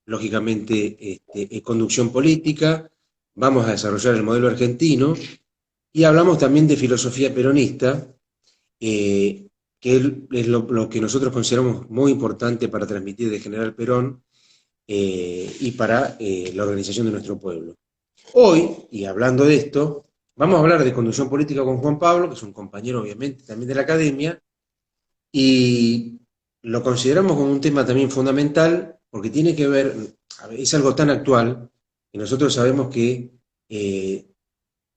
lógicamente, conducción política, vamos a desarrollar el modelo argentino y hablamos también de filosofía peronista, que es lo que nosotros consideramos muy importante para transmitir de General Perón y para la organización de nuestro pueblo. Hoy, y hablando de esto, vamos a hablar de conducción política con Juan Pablo, que es un compañero obviamente también de la academia, y lo consideramos como un tema también fundamental porque tiene que ver, es algo tan actual, que nosotros sabemos que,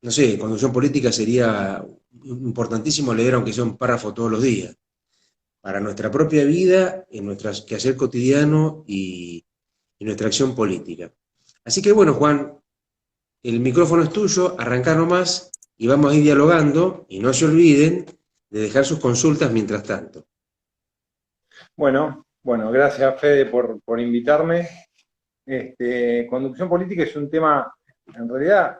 no sé, conducción política sería importantísimo leer aunque sea un párrafo todos los días, para nuestra propia vida, en nuestro quehacer cotidiano y nuestra acción política. Así que bueno, Juan, el micrófono es tuyo, arrancá nomás y vamos a ir dialogando y no se olviden de dejar sus consultas mientras tanto. Bueno, gracias Fede por invitarme. Conducción política es un tema, en realidad,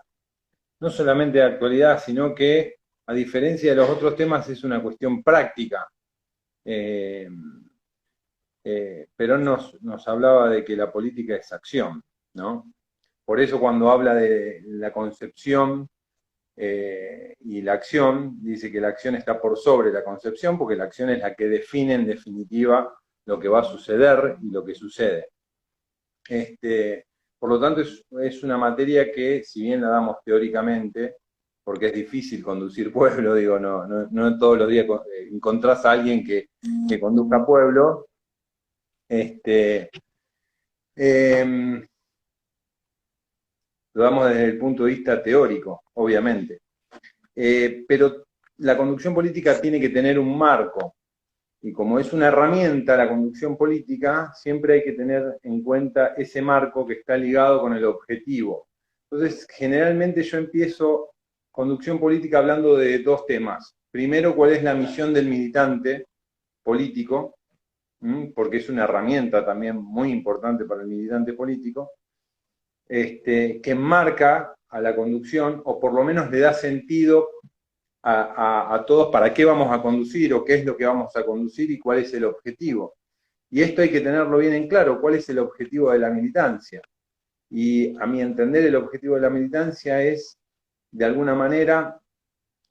no solamente de actualidad, sino que, a diferencia de los otros temas, es una cuestión práctica. Eh, Perón nos hablaba de que la política es acción, ¿no? Por eso cuando habla de la concepción y la acción, dice que la acción está por sobre la concepción, porque la acción es la que define en definitiva lo que va a suceder y lo que sucede. Por lo tanto, es una materia que, si bien la damos teóricamente, porque es difícil conducir pueblo, digo, no todos los días encontrás a alguien que conduzca pueblo, eh, lo damos desde el punto de vista teórico, obviamente. Pero la conducción política tiene que tener un marco, y como es una herramienta la conducción política, siempre hay que tener en cuenta ese marco que está ligado con el objetivo. Entonces, generalmente yo empiezo conducción política hablando de dos temas. Primero, cuál es la misión del militante político, porque es una herramienta también muy importante para el militante político, que marca a la conducción, o por lo menos le da sentido a todos para qué vamos a conducir o qué es lo que vamos a conducir y cuál es el objetivo. Y esto hay que tenerlo bien en claro, cuál es el objetivo de la militancia. Y a mi entender el objetivo de la militancia es, de alguna manera,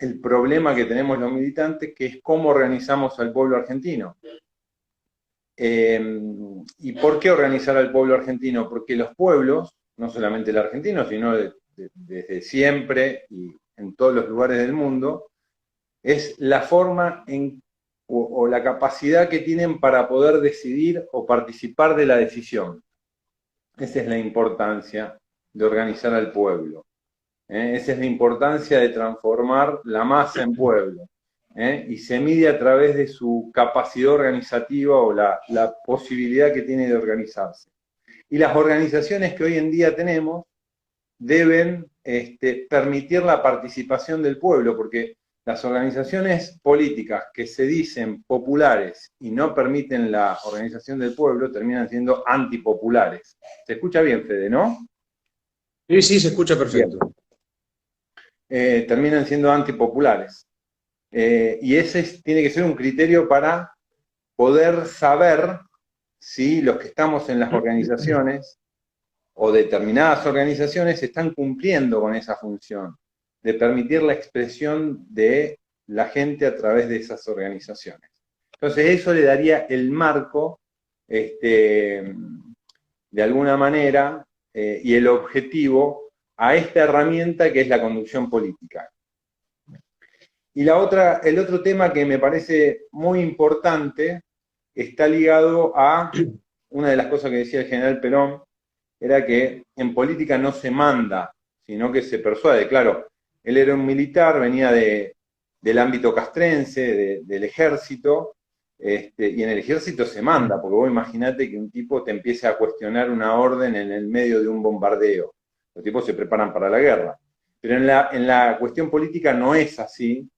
el problema que tenemos los militantes, que es cómo organizamos al pueblo argentino. ¿Y por qué organizar al pueblo argentino? Porque los pueblos, no solamente el argentino, sino desde siempre y en todos los lugares del mundo, es la forma o la capacidad que tienen para poder decidir o participar de la decisión. Esa es la importancia de organizar al pueblo. Esa es la importancia de transformar la masa en pueblo. Y se mide a través de su capacidad organizativa o la posibilidad que tiene de organizarse. Y las organizaciones que hoy en día tenemos deben permitir la participación del pueblo, porque las organizaciones políticas que se dicen populares y no permiten la organización del pueblo terminan siendo antipopulares. ¿Se escucha bien, Fede, no? Sí, sí, se escucha Bien. perfecto. Terminan siendo antipopulares. Y ese tiene que ser un criterio para poder saber si los que estamos en las organizaciones o determinadas organizaciones están cumpliendo con esa función de permitir la expresión de la gente a través de esas organizaciones. Entonces eso le daría el marco, de alguna manera, y el objetivo a esta herramienta que es la conducción política. Y el otro tema que me parece muy importante está ligado a una de las cosas que decía el general Perón, era que en política no se manda, sino que se persuade. Claro, él era un militar, venía del ámbito castrense, del ejército, y en el ejército se manda, porque vos imaginate que un tipo te empiece a cuestionar una orden en el medio de un bombardeo. Los tipos se preparan para la guerra. Pero en la cuestión política no es así,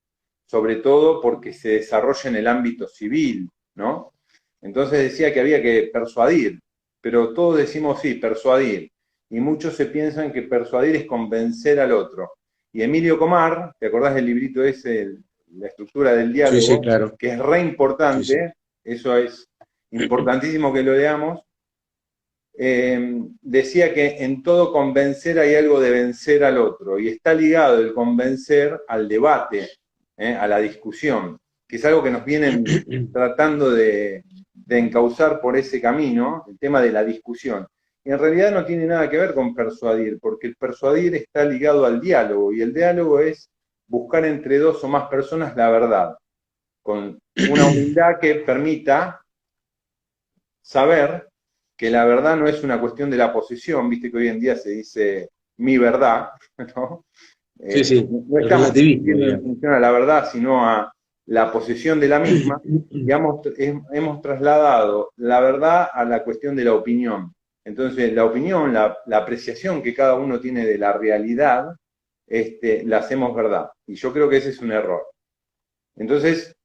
sobre todo porque se desarrolla en el ámbito civil, ¿no? Entonces decía que había que persuadir, pero todos decimos sí, persuadir. Y muchos se piensan que persuadir es convencer al otro. Y Emilio Comar, ¿te acordás del librito ese, la estructura del Sí, sí, diálogo? claro. Que es re Sí, sí. importante, eso es importantísimo que lo leamos. decía que en todo convencer hay algo de vencer al otro, y está ligado el convencer al debate, a la discusión, que es algo que nos vienen tratando de encauzar por ese camino, el tema de la discusión. Y en realidad no tiene nada que ver con persuadir, porque el persuadir está ligado al diálogo, y el diálogo es buscar entre dos o más personas la verdad, con una humildad que permita saber que la verdad no es una cuestión de la posición, viste que hoy en día se dice mi verdad, ¿no? Sí, sí, No el estamos relativismo, discutiendo en digamos. función a la verdad, sino a la posición de la misma, y hemos trasladado la verdad a la cuestión de la opinión. Entonces, la opinión, la apreciación que cada uno tiene de la realidad, la hacemos verdad. Y yo creo que ese es un error. Entonces,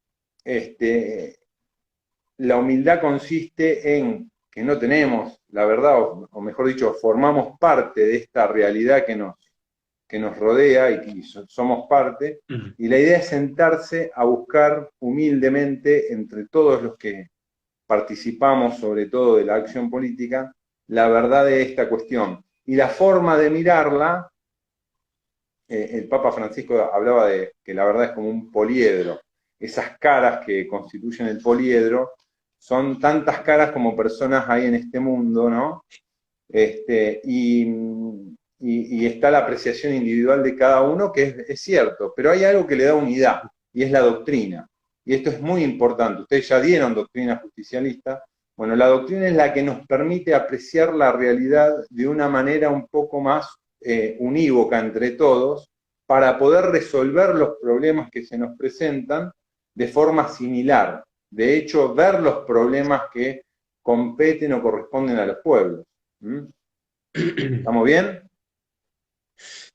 la humildad consiste en que no tenemos la verdad, o mejor dicho, formamos parte de esta realidad que nos rodea y que somos parte, y la idea es sentarse a buscar humildemente entre todos los que participamos, sobre todo de la acción política, la verdad de esta cuestión. Y la forma de mirarla, el Papa Francisco hablaba de que la verdad es como un poliedro. Esas caras que constituyen el poliedro son tantas caras como personas hay en este mundo, ¿no? Y está la apreciación individual de cada uno, que es cierto, pero hay algo que le da unidad, y es la doctrina. Y esto es muy importante. Ustedes ya dieron doctrina justicialista. Bueno, la doctrina es la que nos permite apreciar la realidad de una manera un poco más unívoca entre todos, para poder resolver los problemas que se nos presentan de forma similar. De hecho, ver los problemas que competen o corresponden a los pueblos. ¿Estamos bien?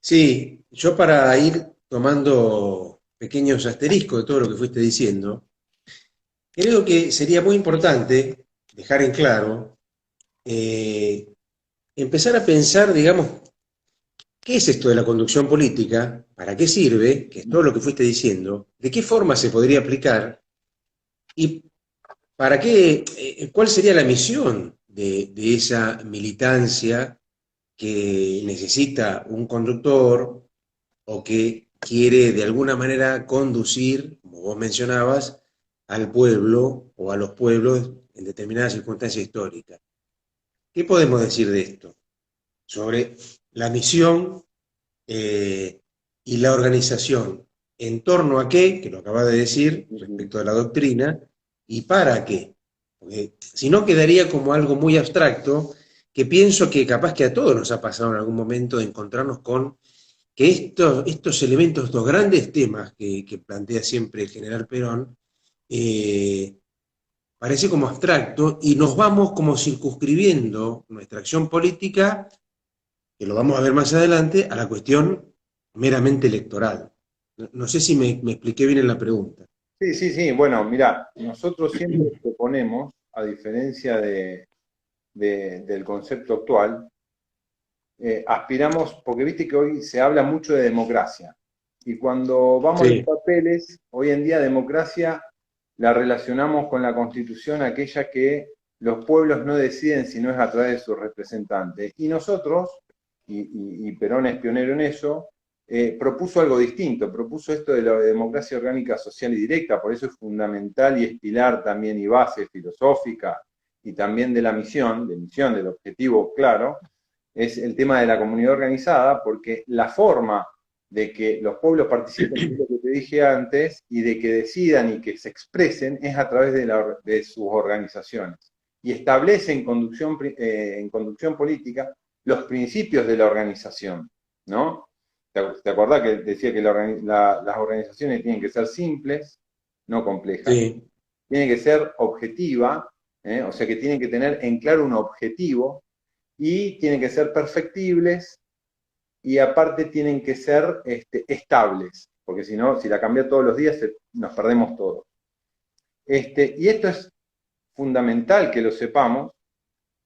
Sí, yo para ir tomando pequeños asteriscos de todo lo que fuiste diciendo, creo que sería muy importante dejar en claro, eh, empezar a pensar, digamos, ¿qué es esto de la conducción política? ¿Para qué sirve? Que es todo lo que fuiste diciendo. ¿De qué forma se podría aplicar? ¿Y para qué? ¿Cuál sería la misión de esa militancia que necesita un conductor o que quiere de alguna manera conducir, como vos mencionabas, al pueblo o a los pueblos en determinadas circunstancias históricas? ¿Qué podemos decir de esto? Sobre la misión eh, y la organización. ¿En torno a qué? Que lo acabas de decir, respecto a la doctrina, y para qué. Porque si no quedaría como algo muy abstracto, que pienso que capaz que a todos nos ha pasado en algún momento de encontrarnos con que estos elementos, estos grandes temas que plantea siempre el general Perón, eh, parece como abstracto y nos vamos como circunscribiendo nuestra acción política, que lo vamos a ver más adelante, a la cuestión meramente electoral. No sé si me expliqué bien en la pregunta. Sí, sí, sí. Bueno, mira, nosotros siempre proponemos, a diferencia del concepto actual, aspiramos, porque viste que hoy se habla mucho de democracia. Y cuando vamos a los Sí, papeles, hoy en día democracia la relacionamos con la constitución, aquella que los pueblos no deciden si no es a través de sus representantes. Y nosotros, y Perón es pionero en eso, propuso algo distinto, propuso esto de la democracia orgánica social y directa, por eso es fundamental y es pilar también y base filosófica y también de la misión, del objetivo claro, es el tema de la comunidad organizada, porque la forma de que los pueblos participen, que es lo que te dije antes, y de que decidan y que se expresen, es a través de sus organizaciones. Y establece en conducción política los principios de la organización, ¿no? ¿Te acordás que decía que las organizaciones tienen que ser simples, no complejas, sí. tienen que ser objetivas, o sea que tienen que tener en claro un objetivo, y tienen que ser perfectibles, y aparte tienen que ser estables, porque si no, si la cambia todos los días, nos perdemos todo. Y esto es fundamental que lo sepamos,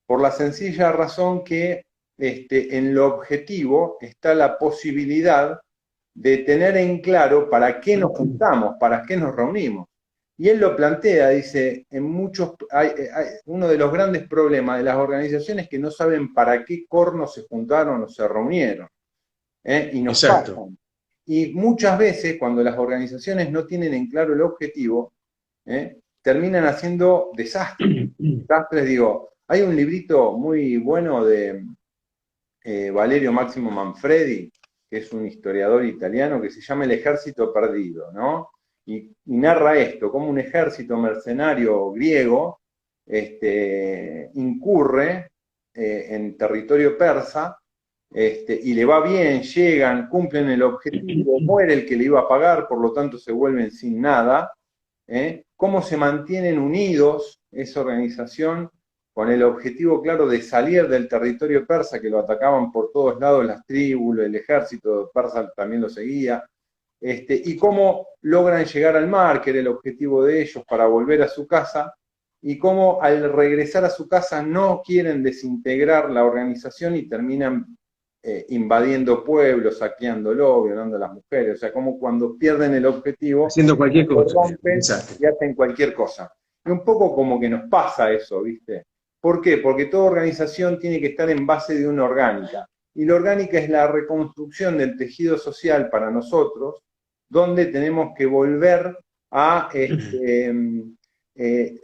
por la sencilla razón que en lo objetivo está la posibilidad de tener en claro para qué nos juntamos, para qué nos reunimos. Y él lo plantea, dice, uno de los grandes problemas de las organizaciones es que no saben para qué corno se juntaron o se reunieron, y nos Exacto. pasan. Y muchas veces, cuando las organizaciones no tienen en claro el objetivo, terminan haciendo desastres. Desastres, digo, hay un librito muy bueno de Valerio Máximo Manfredi, que es un historiador italiano, que se llama El Ejército Perdido, ¿no? Y narra esto, como un ejército mercenario griego incurre en territorio persa, y le va bien, llegan, cumplen el objetivo, muere el que le iba a pagar, por lo tanto se vuelven sin nada. Cómo se mantienen unidos esa organización con el objetivo claro de salir del territorio persa, que lo atacaban por todos lados las tribus, el ejército persa también lo seguía, y cómo logran llegar al mar, que era el objetivo de ellos, para volver a su casa, y cómo al regresar a su casa no quieren desintegrar la organización y terminan invadiendo pueblos, saqueándolo, violando a las mujeres, o sea, como cuando pierden el objetivo, Haciendo cualquier lo cosa. rompen Exacto. y hacen cualquier cosa. Y un poco como que nos pasa eso, ¿viste? ¿Por qué? Porque toda organización tiene que estar en base de una orgánica. Y la orgánica es la reconstrucción del tejido social para nosotros, donde tenemos que volver a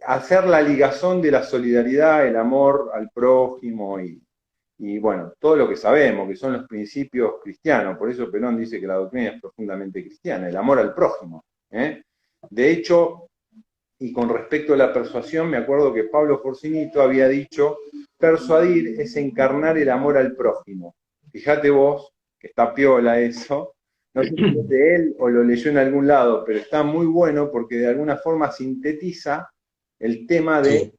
hacer la ligazón de la solidaridad, el amor al prójimo y bueno, todo lo que sabemos, que son los principios cristianos. Por eso Perón dice que la doctrina es profundamente cristiana, el amor al prójimo. De hecho, y con respecto a la persuasión, me acuerdo que Pablo Forcinito había dicho, persuadir es encarnar el amor al prójimo. Fíjate vos, que está piola eso, no sé si es de él o lo leyó en algún lado, pero está muy bueno porque de alguna forma sintetiza el tema de Sí.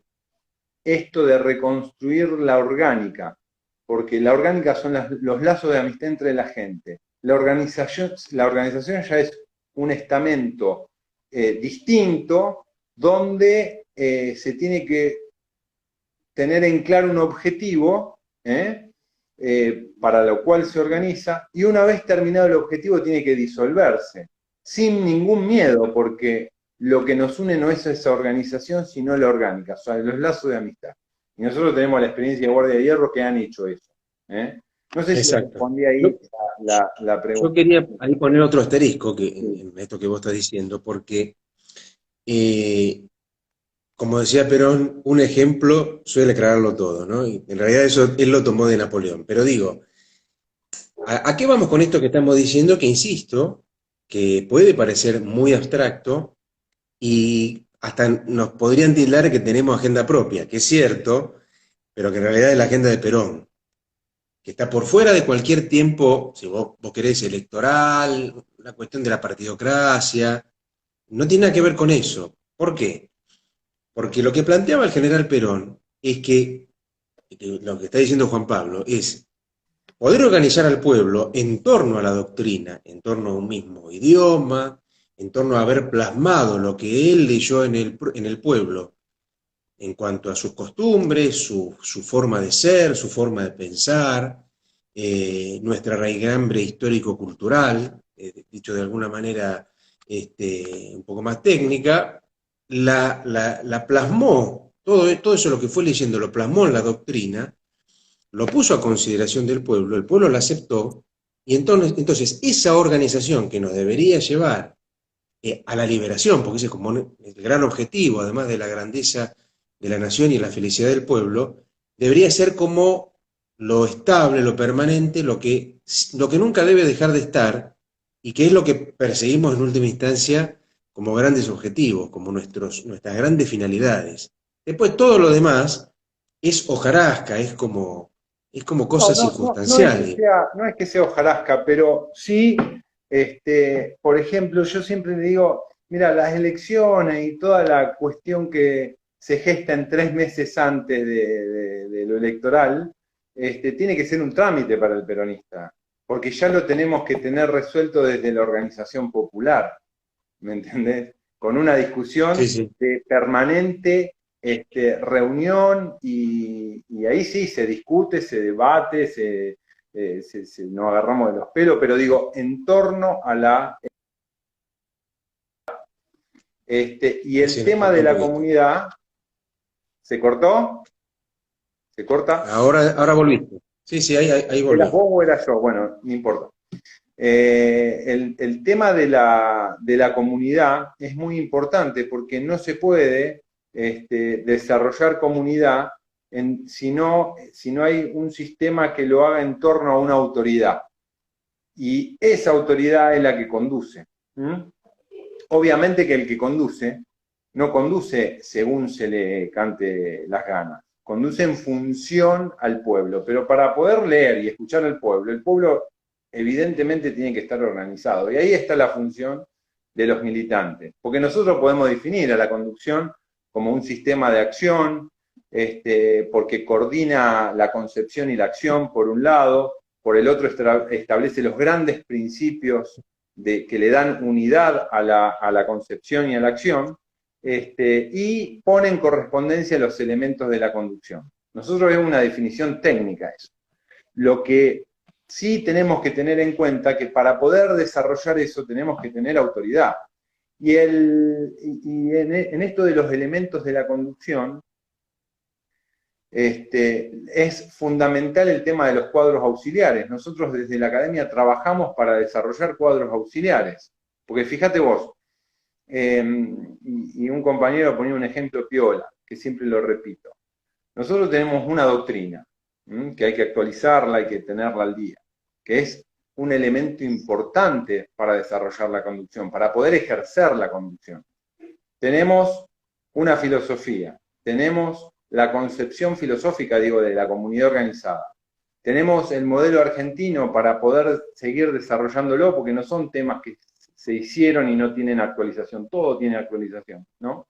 esto de reconstruir la orgánica, porque la orgánica son los lazos de amistad entre la gente. La organización ya es un estamento distinto donde se tiene que tener en claro un objetivo para lo cual se organiza, y una vez terminado el objetivo tiene que disolverse, sin ningún miedo, porque lo que nos une no es esa organización, sino la orgánica, o sea, los lazos de amistad. Y nosotros tenemos la experiencia de Guardia de Hierro que han hecho eso. No sé si Exacto. respondí ahí la Yo pregunta. quería ahí poner otro asterisco Sí. en esto que vos estás diciendo, porque, eh, como decía Perón, un ejemplo suele aclararlo todo, ¿no? Y en realidad eso él lo tomó de Napoleón. Pero digo, ¿a qué vamos con esto que estamos diciendo? Que insisto, que puede parecer muy abstracto y hasta nos podrían tildar que tenemos agenda propia, que es cierto, pero que en realidad es la agenda de Perón, que está por fuera de cualquier tiempo, si vos querés, electoral, la cuestión de la partidocracia, no tiene nada que ver con eso. ¿Por qué? Porque lo que planteaba el general Perón es que lo que está diciendo Juan Pablo es poder organizar al pueblo en torno a la doctrina, en torno a un mismo idioma, en torno a haber plasmado lo que él leyó en el pueblo, en cuanto a sus costumbres, su forma de ser, su forma de pensar, nuestra raigambre histórico-cultural, dicho de alguna manera un poco más técnica, la plasmó, todo eso lo que fue leyendo lo plasmó en la doctrina, lo puso a consideración del pueblo, el pueblo lo aceptó, y entonces esa organización que nos debería llevar a la liberación, porque ese es como el gran objetivo, además de la grandeza de la nación y la felicidad del pueblo, debería ser como lo estable, lo permanente, lo que nunca debe dejar de estar, y que es lo que perseguimos en última instancia como grandes objetivos, como nuestras grandes finalidades. Después todo lo demás es hojarasca, es como No, cosas no, no, circunstanciales. no es que sea hojarasca, pero sí, por ejemplo, yo siempre le digo, mira, las elecciones y toda la cuestión que se gesta en 3 meses antes de lo electoral, tiene que ser un trámite para el peronista, porque ya lo tenemos que tener resuelto desde la organización popular. ¿Me entendés? Con una discusión Sí, sí. de permanente reunión y ahí sí se discute, se debate, nos agarramos de los pelos, pero digo, en torno a la Y el Se nos tema cortó de un la poquito. comunidad, ¿se cortó? ¿Se corta? Ahora volviste. Sí, sí, ahí ¿Eras volví. vos o era yo? Bueno, no importa. El tema de la comunidad es muy importante porque no se puede desarrollar comunidad si no hay un sistema que lo haga en torno a una autoridad. Y esa autoridad es la que conduce. ¿Mm? Obviamente que el que conduce no conduce según se le cante las ganas, conduce en función al pueblo, pero para poder leer y escuchar al pueblo, el pueblo evidentemente tiene que estar organizado. Y ahí está la función de los militantes, porque nosotros podemos definir a la conducción como un sistema de acción, porque coordina la concepción y la acción por un lado, por el otro establece los grandes principios que le dan unidad a la concepción y a la acción, y pone en correspondencia los elementos de la conducción. Nosotros vemos una definición técnica eso. Lo que sí tenemos que tener en cuenta que para poder desarrollar eso tenemos que tener autoridad. Y en esto de los elementos de la conducción, es fundamental el tema de los cuadros auxiliares. Nosotros desde la academia trabajamos para desarrollar cuadros auxiliares. Porque fíjate vos, y un compañero ponía un ejemplo piola, que siempre lo repito. Nosotros tenemos una doctrina, que hay que actualizarla, hay que tenerla al día, que es un elemento importante para desarrollar la conducción, para poder ejercer la conducción. Tenemos una filosofía, tenemos la concepción filosófica, digo, de la comunidad organizada. Tenemos el modelo argentino para poder seguir desarrollándolo, porque no son temas que se hicieron y no tienen actualización, todo tiene actualización, ¿no?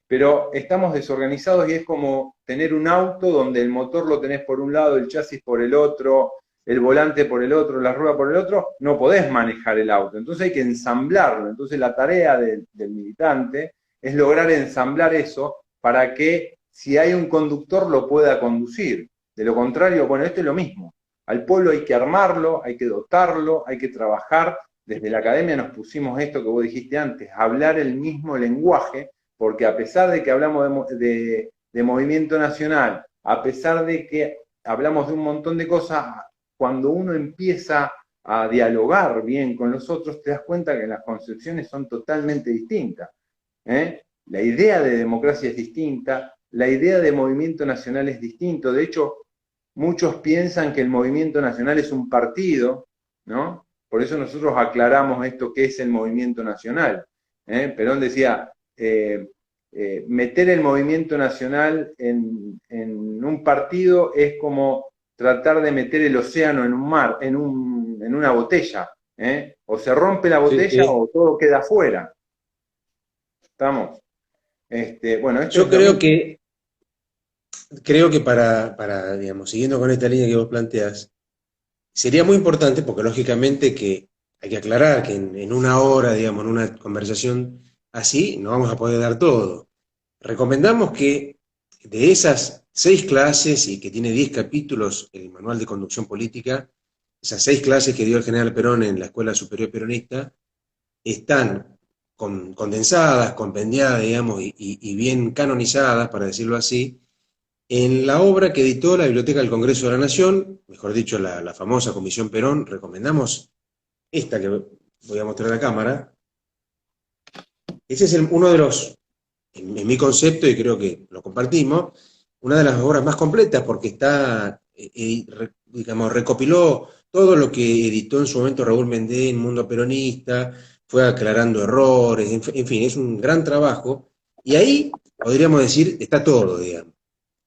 Pero estamos desorganizados y es como tener un auto donde el motor lo tenés por un lado, el chasis por el otro, el volante por el otro, la rueda por el otro, no podés manejar el auto. Entonces hay que ensamblarlo. Entonces la tarea del militante es lograr ensamblar eso para que si hay un conductor lo pueda conducir. De lo contrario, bueno, esto es lo mismo. Al pueblo hay que armarlo, hay que dotarlo, hay que trabajar. Desde la academia nos pusimos esto que vos dijiste antes, hablar el mismo lenguaje, porque a pesar de que hablamos de movimiento nacional, a pesar de que hablamos de un montón de cosas, cuando uno empieza a dialogar bien con los otros, te das cuenta que las concepciones son totalmente distintas. La idea de democracia es distinta, la idea de movimiento nacional es distinto. De hecho, muchos piensan que el movimiento nacional es un partido, ¿no? Por eso nosotros aclaramos esto que es el movimiento nacional. Perón decía, meter el movimiento nacional en un partido es como tratar de meter el océano en un mar, en una botella. O se rompe la Sí, botella sí. o todo queda afuera. ¿Estamos? Bueno, esto es Yo lo mismo. creo que para, digamos, siguiendo con esta línea que vos planteás, sería muy importante, porque lógicamente que hay que aclarar que en una hora, digamos, en una conversación así, no vamos a poder dar todo. Recomendamos que de esas 6 clases, y que tiene 10 capítulos el Manual de Conducción Política, esas 6 clases que dio el general Perón en la Escuela Superior Peronista, están condensadas, compendiadas, digamos, y bien canonizadas, para decirlo así, en la obra que editó la Biblioteca del Congreso de la Nación, mejor dicho, la famosa Comisión Perón. Recomendamos esta que voy a mostrar a la cámara. Ese es uno de los, en mi concepto, y creo que lo compartimos, una de las obras más completas, porque está, digamos, recopiló todo lo que editó en su momento Raúl Mendé en Mundo Peronista, fue aclarando errores, en fin, es un gran trabajo, y ahí, podríamos decir, está todo, digamos.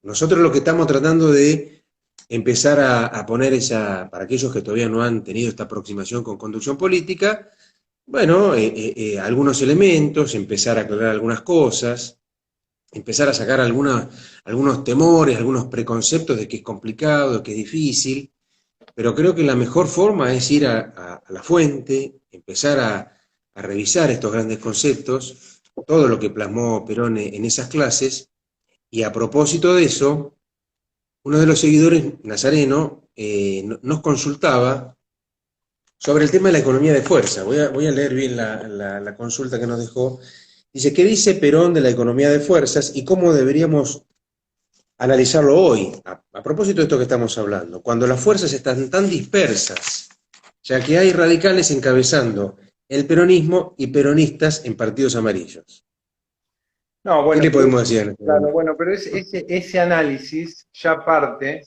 Nosotros lo que estamos tratando de empezar a poner para aquellos que todavía no han tenido esta aproximación con conducción política, bueno, algunos elementos, empezar a aclarar algunas cosas, empezar a sacar algunos temores, algunos preconceptos de que es complicado, de que es difícil, pero creo que la mejor forma es ir a la fuente, empezar a revisar estos grandes conceptos, todo lo que plasmó Perón en esas clases, y a propósito de eso, uno de los seguidores, Nazareno, nos consultaba sobre el tema de la economía de fuerza. Voy a leer bien la consulta que nos dejó. Dice, ¿qué dice Perón de la economía de fuerzas y cómo deberíamos analizarlo hoy, a propósito de esto que estamos hablando, cuando las fuerzas están tan dispersas, ya que hay radicales encabezando el peronismo y peronistas en partidos amarillos? No, ¿Qué bueno, le podemos decir en este claro, momento? bueno, pero ese análisis ya parte,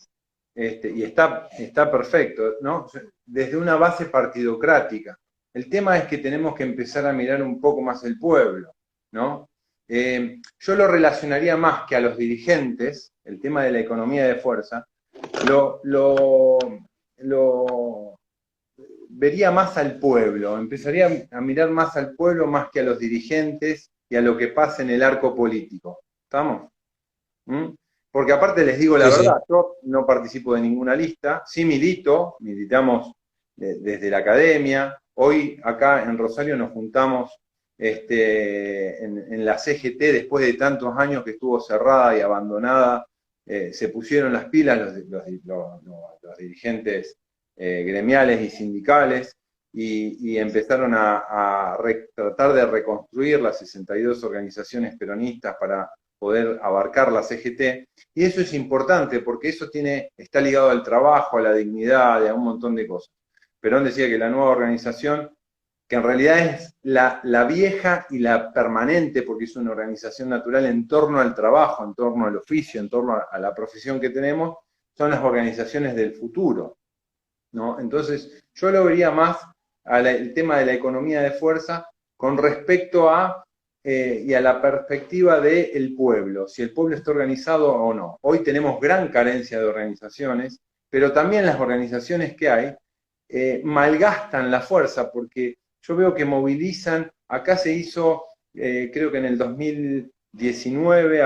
y está perfecto, ¿no? Desde una base partidocrática. El tema es que tenemos que empezar a mirar un poco más el pueblo, ¿no? Yo lo relacionaría más que a los dirigentes, el tema de la economía de fuerza, lo vería más al pueblo, empezaría a mirar más al pueblo más que a los dirigentes y a lo que pasa en el arco político. ¿Estamos? ¿Mm? Porque aparte les digo la Sí, sí. verdad, yo no participo de ninguna lista, sí militamos desde la academia, hoy acá en Rosario nos juntamos en la CGT después de tantos años que estuvo cerrada y abandonada, se pusieron las pilas los dirigentes gremiales y sindicales y empezaron a tratar de reconstruir las 62 organizaciones peronistas para poder abarcar la CGT, y eso es importante porque eso está ligado al trabajo, a la dignidad, a un montón de cosas. Perón decía que la nueva organización, que en realidad es la vieja y la permanente, porque es una organización natural en torno al trabajo, en torno al oficio, en torno a la profesión que tenemos, son las organizaciones del futuro, ¿no? Entonces, yo lo vería más al tema de la economía de fuerza con respecto y a la perspectiva del pueblo, si el pueblo está organizado o no. Hoy tenemos gran carencia de organizaciones, pero también las organizaciones que hay malgastan la fuerza, porque yo veo que movilizan, acá se hizo, creo que en el 2019,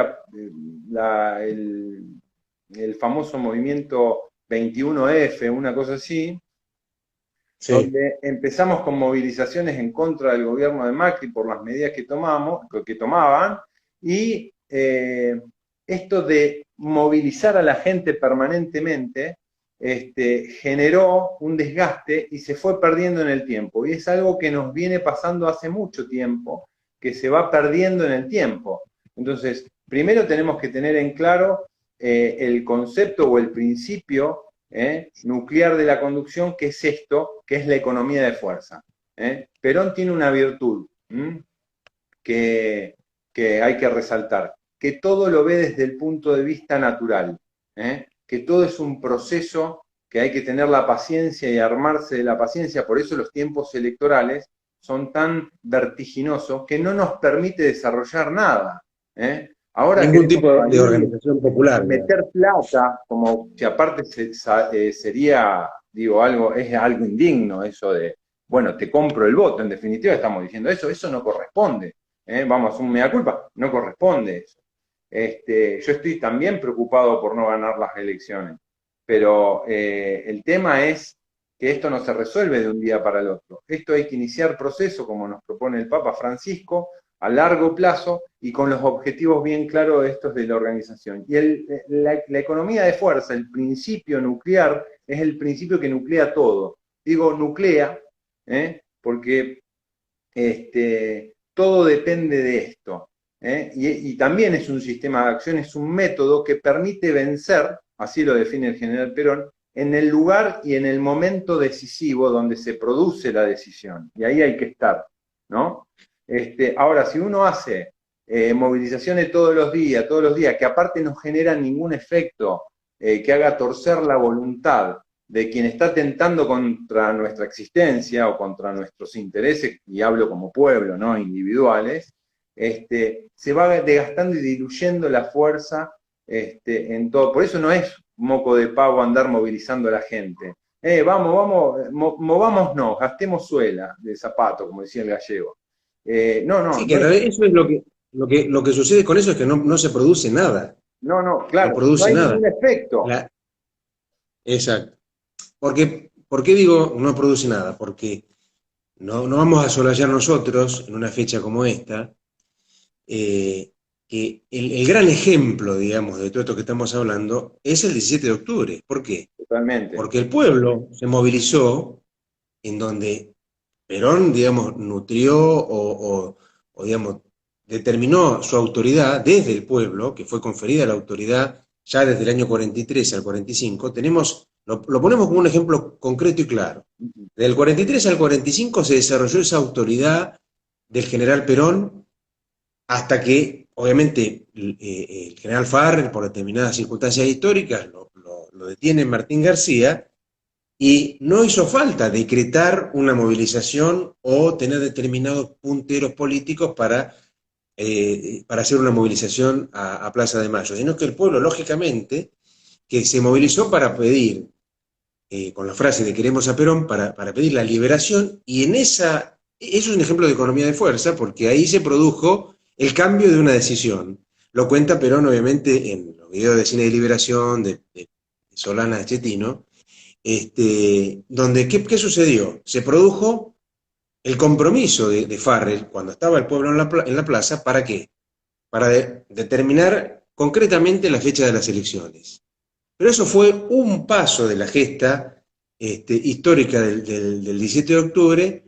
el famoso movimiento 21F, una cosa así, Sí. donde empezamos con movilizaciones en contra del gobierno de Macri por las medidas que tomaban, y esto de movilizar a la gente permanentemente generó un desgaste y se fue perdiendo en el tiempo. Y es algo que nos viene pasando hace mucho tiempo, que se va perdiendo en el tiempo. Entonces, primero tenemos que tener en claro el concepto o el principio nuclear de la conducción, que es esto, que es la economía de fuerza. Perón tiene una virtud que, que hay que resaltar, que todo lo ve desde el punto de vista natural, que todo es un proceso, que hay que tener la paciencia y armarse de la paciencia, por eso los tiempos electorales son tan vertiginosos que no nos permite desarrollar nada. Ahora Ningún queremos tipo de salir organización y popular, digamos. meter plata, como que aparte sería, digo, es algo indigno eso de, bueno, te compro el voto, en definitiva estamos diciendo eso no corresponde. Vamos a hacer un mea culpa, no corresponde eso. Yo estoy también preocupado por no ganar las elecciones, pero el tema es que esto no se resuelve de un día para el otro. Esto hay que iniciar proceso, como nos propone el Papa Francisco, a largo plazo y con los objetivos bien claros de estos de la organización. Y la economía de fuerza, el principio nuclear, es el principio que nuclea todo. Digo nuclea, porque todo depende de esto. Y también es un sistema de acción, es un método que permite vencer, así lo define el general Perón, en el lugar y en el momento decisivo donde se produce la decisión. Y ahí hay que estar, ¿no? Ahora, si uno hace movilizaciones todos los días, que aparte no generan ningún efecto que haga torcer la voluntad de quien está tentando contra nuestra existencia o contra nuestros intereses, y hablo como pueblo, no individuales, se va desgastando y diluyendo la fuerza en todo. Por eso no es moco de pavo andar movilizando a la gente. Movamos no, gastemos suela de zapato, como decía el gallego. Sí, que No en es, realidad eso es lo que sucede con eso es que no se produce nada, no claro, no produce hay nada. ningún efecto. La- exacto. ¿Por qué digo no produce nada? Porque no vamos a solallar nosotros en una fecha como esta, que el gran ejemplo, digamos, de todo esto que estamos hablando es el 17 de octubre. ¿Por qué? Totalmente. Porque el pueblo se movilizó en donde Perón, digamos, nutrió o, digamos, determinó su autoridad desde el pueblo, que fue conferida la autoridad ya desde el año 43 al 45, lo ponemos como un ejemplo concreto y claro. Del 43 al 45 se desarrolló esa autoridad del general Perón hasta que, obviamente, el general Farrell, por determinadas circunstancias históricas, lo detiene Martín García, y no hizo falta decretar una movilización o tener determinados punteros políticos para hacer una movilización a Plaza de Mayo, sino que el pueblo, lógicamente, que se movilizó para pedir, con la frase de queremos a Perón, para pedir la liberación, y eso es un ejemplo de economía de fuerza, porque ahí se produjo el cambio de una decisión. Lo cuenta Perón, obviamente, en los videos de Cine de Liberación, de Solana de Chetino, donde, ¿qué sucedió? Se produjo el compromiso de Farrell, cuando estaba el pueblo en la plaza, ¿para qué? Para determinar concretamente la fecha de las elecciones. Pero eso fue un paso de la gesta histórica del 17 de octubre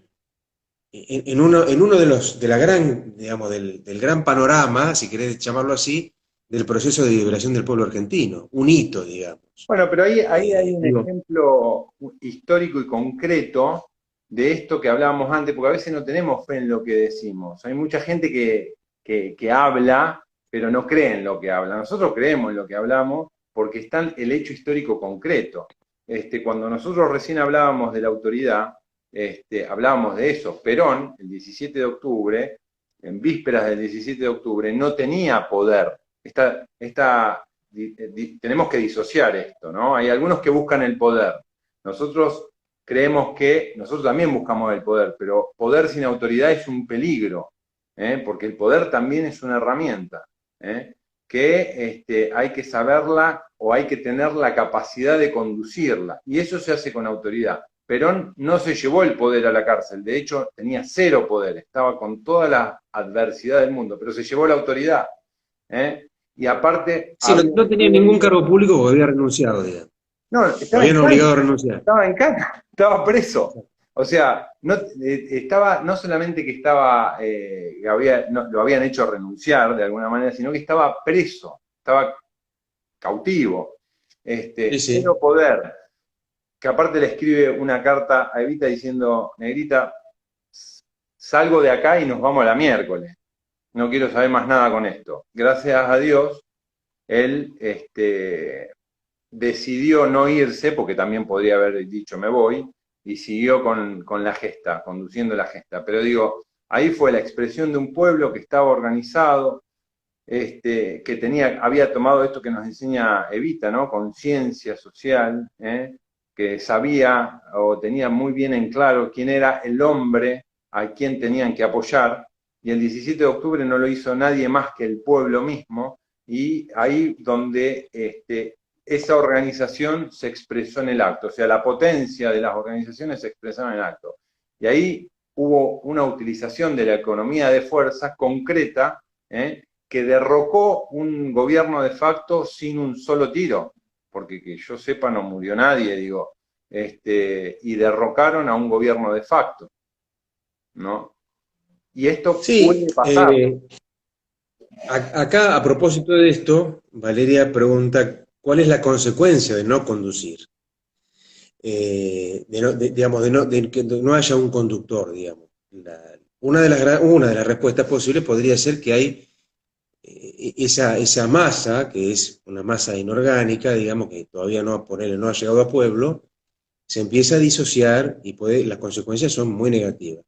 en uno de la gran, digamos, del gran panorama, si querés llamarlo así, del proceso de liberación del pueblo argentino, un hito, digamos. Bueno, pero ahí hay un Digo, ejemplo histórico y concreto de esto que hablábamos antes, porque a veces no tenemos fe en lo que decimos. Hay mucha gente que habla, pero no cree en lo que habla. Nosotros creemos en lo que hablamos porque está el hecho histórico concreto. Cuando nosotros recién hablábamos de la autoridad, hablábamos de eso. Perón, el 17 de octubre, en vísperas del 17 de octubre, no tenía poder. Tenemos que disociar esto, ¿no? Hay algunos que buscan el poder. Nosotros creemos que nosotros también buscamos el poder, pero poder sin autoridad es un peligro, porque el poder también es una herramienta, que hay que saberla o hay que tener la capacidad de conducirla, y eso se hace con autoridad. Perón no se llevó el poder a la cárcel, de hecho tenía cero poder, estaba con toda la adversidad del mundo, pero se llevó la autoridad. Y aparte... sí, no tenía ningún cargo público porque había renunciado, digamos. No, Lo estaba habían en obligado a cana, renunciar. estaba en cana, estaba preso. O sea, no solamente que estaba, lo habían hecho renunciar de alguna manera, sino que estaba preso, estaba cautivo, Sí, sí. cero poder. Que aparte le escribe una carta a Evita diciendo, Negrita, salgo de acá y nos vamos a la miércoles. No quiero saber más nada con esto. Gracias a Dios, él decidió no irse, porque también podría haber dicho me voy, y siguió con la gesta, conduciendo la gesta. Pero digo, ahí fue la expresión de un pueblo que estaba organizado, que había tomado esto que nos enseña Evita, ¿no? Conciencia social, que sabía o tenía muy bien en claro quién era el hombre a quien tenían que apoyar, y el 17 de octubre no lo hizo nadie más que el pueblo mismo, y ahí donde esa organización se expresó en el acto, o sea, la potencia de las organizaciones se expresaba en el acto. Y ahí hubo una utilización de la economía de fuerza concreta, que derrocó un gobierno de facto sin un solo tiro, porque que yo sepa no murió nadie, digo, y derrocaron a un gobierno de facto, ¿no? Y esto Sí, puede pasar. acá a propósito de esto, Valeria pregunta, ¿cuál es la consecuencia de no conducir? Digamos, de que no haya un conductor, digamos. Una de las respuestas posibles podría ser que hay esa masa, que es una masa inorgánica, digamos, que todavía no ha llegado a pueblo, se empieza a disociar y las consecuencias son muy negativas.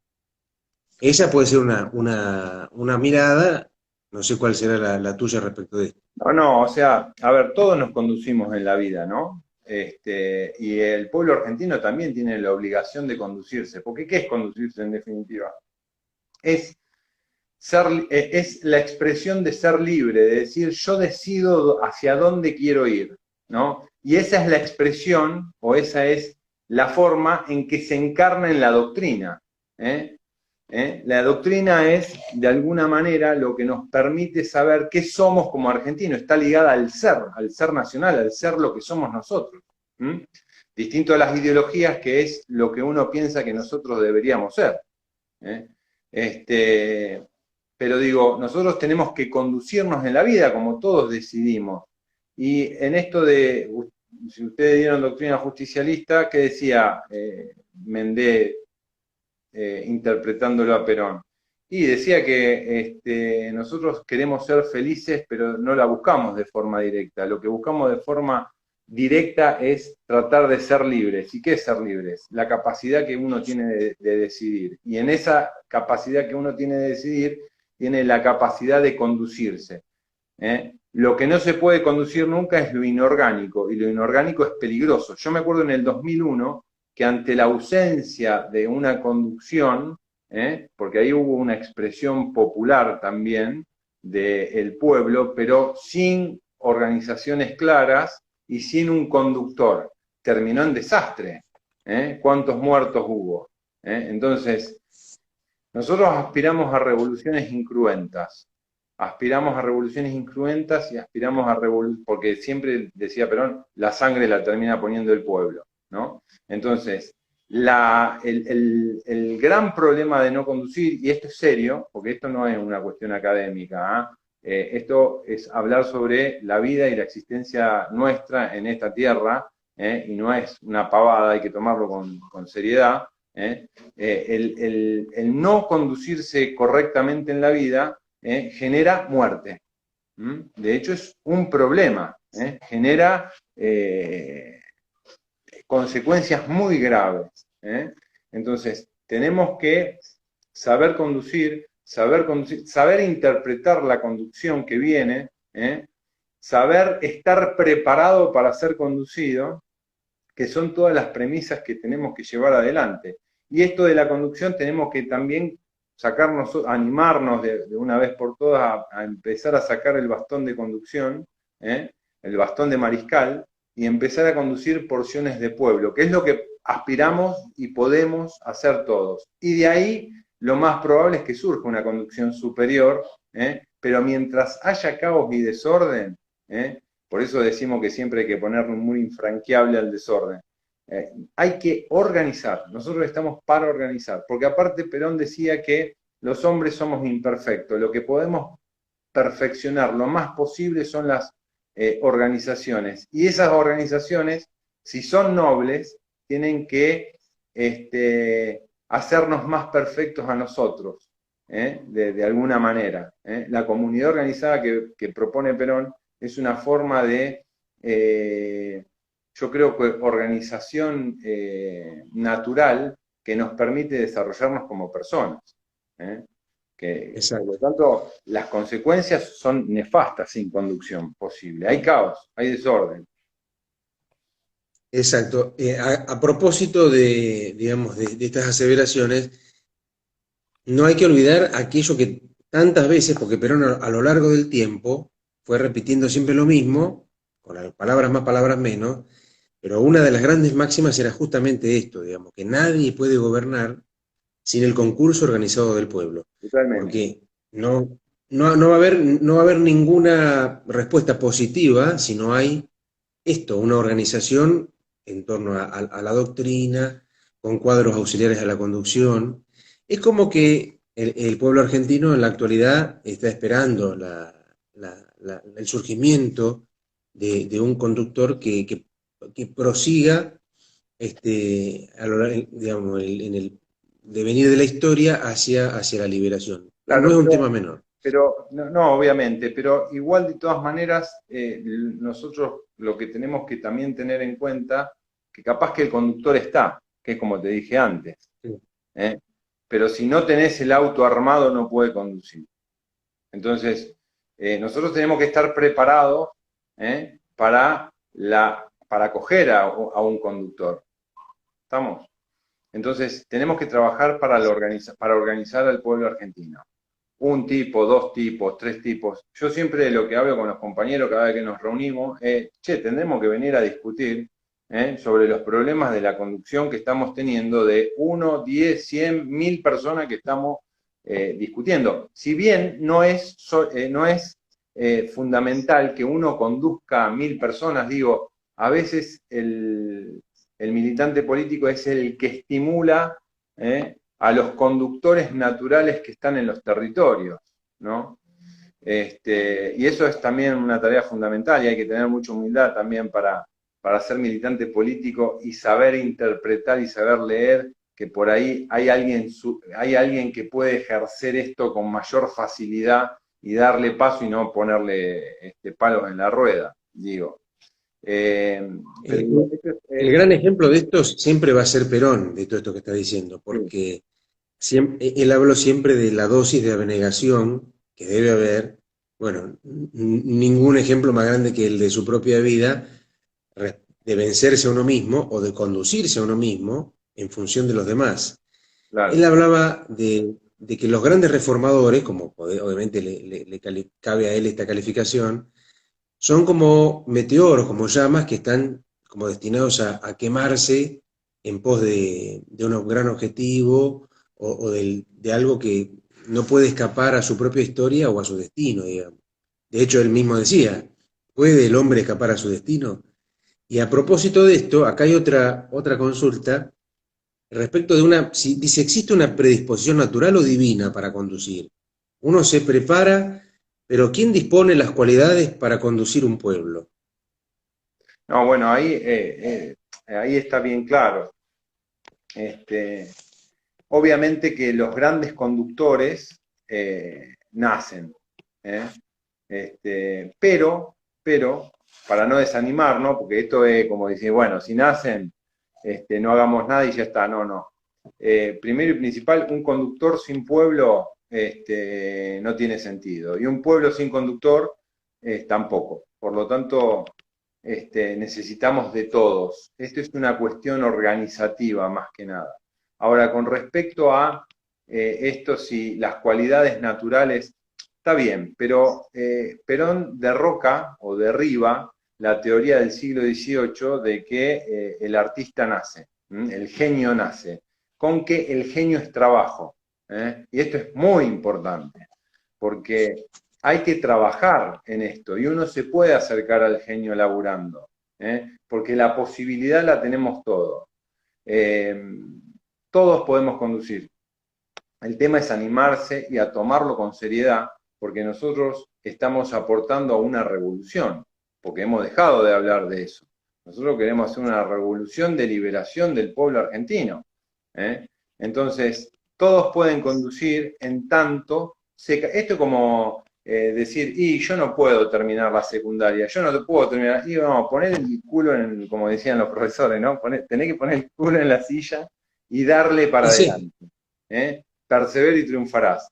Esa puede ser una mirada, no sé cuál será la tuya respecto de esto. No, o sea, a ver, todos nos conducimos en la vida, ¿no? Y el pueblo argentino también tiene la obligación de conducirse, porque ¿qué es conducirse en definitiva? Es la expresión de ser libre, de decir yo decido hacia dónde quiero ir, ¿no? Y esa es la expresión, o esa es la forma en que se encarna en la doctrina. La doctrina es, de alguna manera, lo que nos permite saber qué somos como argentinos. Está ligada al ser nacional, al ser lo que somos nosotros. ¿Mm? Distinto a las ideologías, que es lo que uno piensa que nosotros deberíamos ser. ¿Eh? Pero digo, nosotros tenemos que conducirnos en la vida como todos decidimos. Y en esto de, si ustedes dieron doctrina justicialista, ¿qué decía Mendé interpretándolo a Perón? Y decía que nosotros queremos ser felices, pero no la buscamos de forma directa. Lo que buscamos de forma directa es tratar de ser libres. ¿Y qué es ser libres? La capacidad que uno tiene de decidir. Y en esa capacidad que uno tiene de decidir, tiene la capacidad de conducirse. Lo que no se puede conducir nunca es lo inorgánico, y lo inorgánico es peligroso. Yo me acuerdo en el 2001 que ante la ausencia de una conducción, porque ahí hubo una expresión popular también del pueblo, pero sin organizaciones claras y sin un conductor, terminó en desastre. ¿Cuántos muertos hubo? Entonces, nosotros aspiramos a revoluciones incruentas. Aspiramos a revoluciones incruentas y aspiramos a revoluciones, porque siempre decía Perón, la sangre la termina poniendo el pueblo, ¿no? Entonces, el gran problema de no conducir, y esto es serio, porque esto no es una cuestión académica, esto es hablar sobre la vida y la existencia nuestra en esta tierra, y no es una pavada, hay que tomarlo con seriedad. El no conducirse correctamente en la vida genera muerte. De hecho, es un problema, genera consecuencias muy graves. Entonces, tenemos que saber conducir, saber interpretar la conducción que viene, saber estar preparado para ser conducido, que son todas las premisas que tenemos que llevar adelante. Y esto de la conducción tenemos que también sacarnos, animarnos de una vez por todas a empezar a sacar el bastón de conducción, el bastón de mariscal, y empezar a conducir porciones de pueblo, que es lo que aspiramos y podemos hacer todos. Y de ahí lo más probable es que surja una conducción superior, pero mientras haya caos y desorden, por eso decimos que siempre hay que ponerle un muro infranqueable al desorden. Hay que organizar, nosotros estamos para organizar, porque aparte Perón decía que los hombres somos imperfectos, lo que podemos perfeccionar lo más posible son las organizaciones, y esas organizaciones, si son nobles, tienen que hacernos más perfectos a nosotros, de alguna manera. La comunidad organizada que propone Perón es una forma de, yo creo que organización natural que nos permite desarrollarnos como personas. Por lo tanto, las consecuencias son nefastas sin conducción posible. Hay caos, hay desorden. Exacto. A propósito de, digamos, de estas aseveraciones, no hay que olvidar aquello que tantas veces, porque Perón a lo largo del tiempo fue repitiendo siempre lo mismo, con palabras más, palabras menos, pero una de las grandes máximas era justamente esto, digamos, que nadie puede gobernar sin el concurso organizado del pueblo. Totalmente. Porque no va a haber ninguna respuesta positiva si no hay esto, una organización en torno a la doctrina, con cuadros auxiliares a la conducción. Es como que el pueblo argentino en la actualidad está esperando el surgimiento de un conductor que prosiga digamos, en el devenir de la historia hacia la liberación. Claro, no es un tema menor. Pero no, obviamente, pero igual de todas maneras, nosotros lo que tenemos que también tener en cuenta, que capaz que el conductor está, que es como te dije antes, Sí. Pero si no tenés el auto armado no puede conducir. Entonces, nosotros tenemos que estar preparados para acoger a un conductor. ¿Estamos? Entonces, tenemos que trabajar para organizar al pueblo argentino. Un tipo, dos tipos, tres tipos. Yo siempre lo que hablo con los compañeros cada vez que nos reunimos es, tendremos que venir a discutir sobre los problemas de la conducción que estamos teniendo de 1, 10, 100, 1000 personas que estamos discutiendo. Si bien no es fundamental que uno conduzca a 1000 personas, digo, a veces el militante político es el que estimula a los conductores naturales que están en los territorios, ¿no? Y eso es también una tarea fundamental y hay que tener mucha humildad también para ser militante político y saber interpretar y saber leer que por ahí hay alguien que puede ejercer esto con mayor facilidad y darle paso y no ponerle palos en la rueda, digo. El gran ejemplo de esto siempre va a ser Perón, de todo esto que está diciendo, porque él habló siempre de la dosis de abnegación que debe haber. Bueno, ningún ejemplo más grande que el de su propia vida, de vencerse a uno mismo o de conducirse a uno mismo en función de los demás. Claro. Él hablaba de que los grandes reformadores, como obviamente le cabe a él esta calificación, son como meteoros, como llamas que están como destinados a quemarse en pos de un gran objetivo o de algo que no puede escapar a su propia historia o a su destino, digamos. De hecho, él mismo decía, ¿puede el hombre escapar a su destino? Y a propósito de esto, acá hay otra consulta respecto de dice, ¿existe una predisposición natural o divina para conducir? Uno se prepara, pero ¿quién dispone las cualidades para conducir un pueblo? No, bueno, ahí está bien claro. Obviamente que los grandes conductores nacen, pero, para no desanimar, ¿no? Porque esto es como decir, bueno, si nacen, no hagamos nada y ya está, no. Primero y principal, un conductor sin pueblo no tiene sentido, y un pueblo sin conductor tampoco. Por lo tanto, necesitamos de todos. Esto es una cuestión organizativa más que nada. Ahora, con respecto a esto, si las cualidades naturales, está bien, pero Perón derroca o derriba la teoría del siglo XVIII de que el artista nace, el genio nace, con que el genio es trabajo. Y esto es muy importante, porque hay que trabajar en esto y uno se puede acercar al genio laburando, porque la posibilidad la tenemos todos. Todos podemos conducir. El tema es animarse y a tomarlo con seriedad, porque nosotros estamos aportando a una revolución, porque hemos dejado de hablar de eso. Nosotros queremos hacer una revolución de liberación del pueblo argentino. Entonces, todos pueden conducir en tanto... Esto es como decir, y yo no puedo terminar la secundaria, yo no puedo terminar... Y vamos, poner el culo, como decían los profesores, ¿no? Tenés que poner el culo en la silla y darle para adelante. Persevera y triunfarás.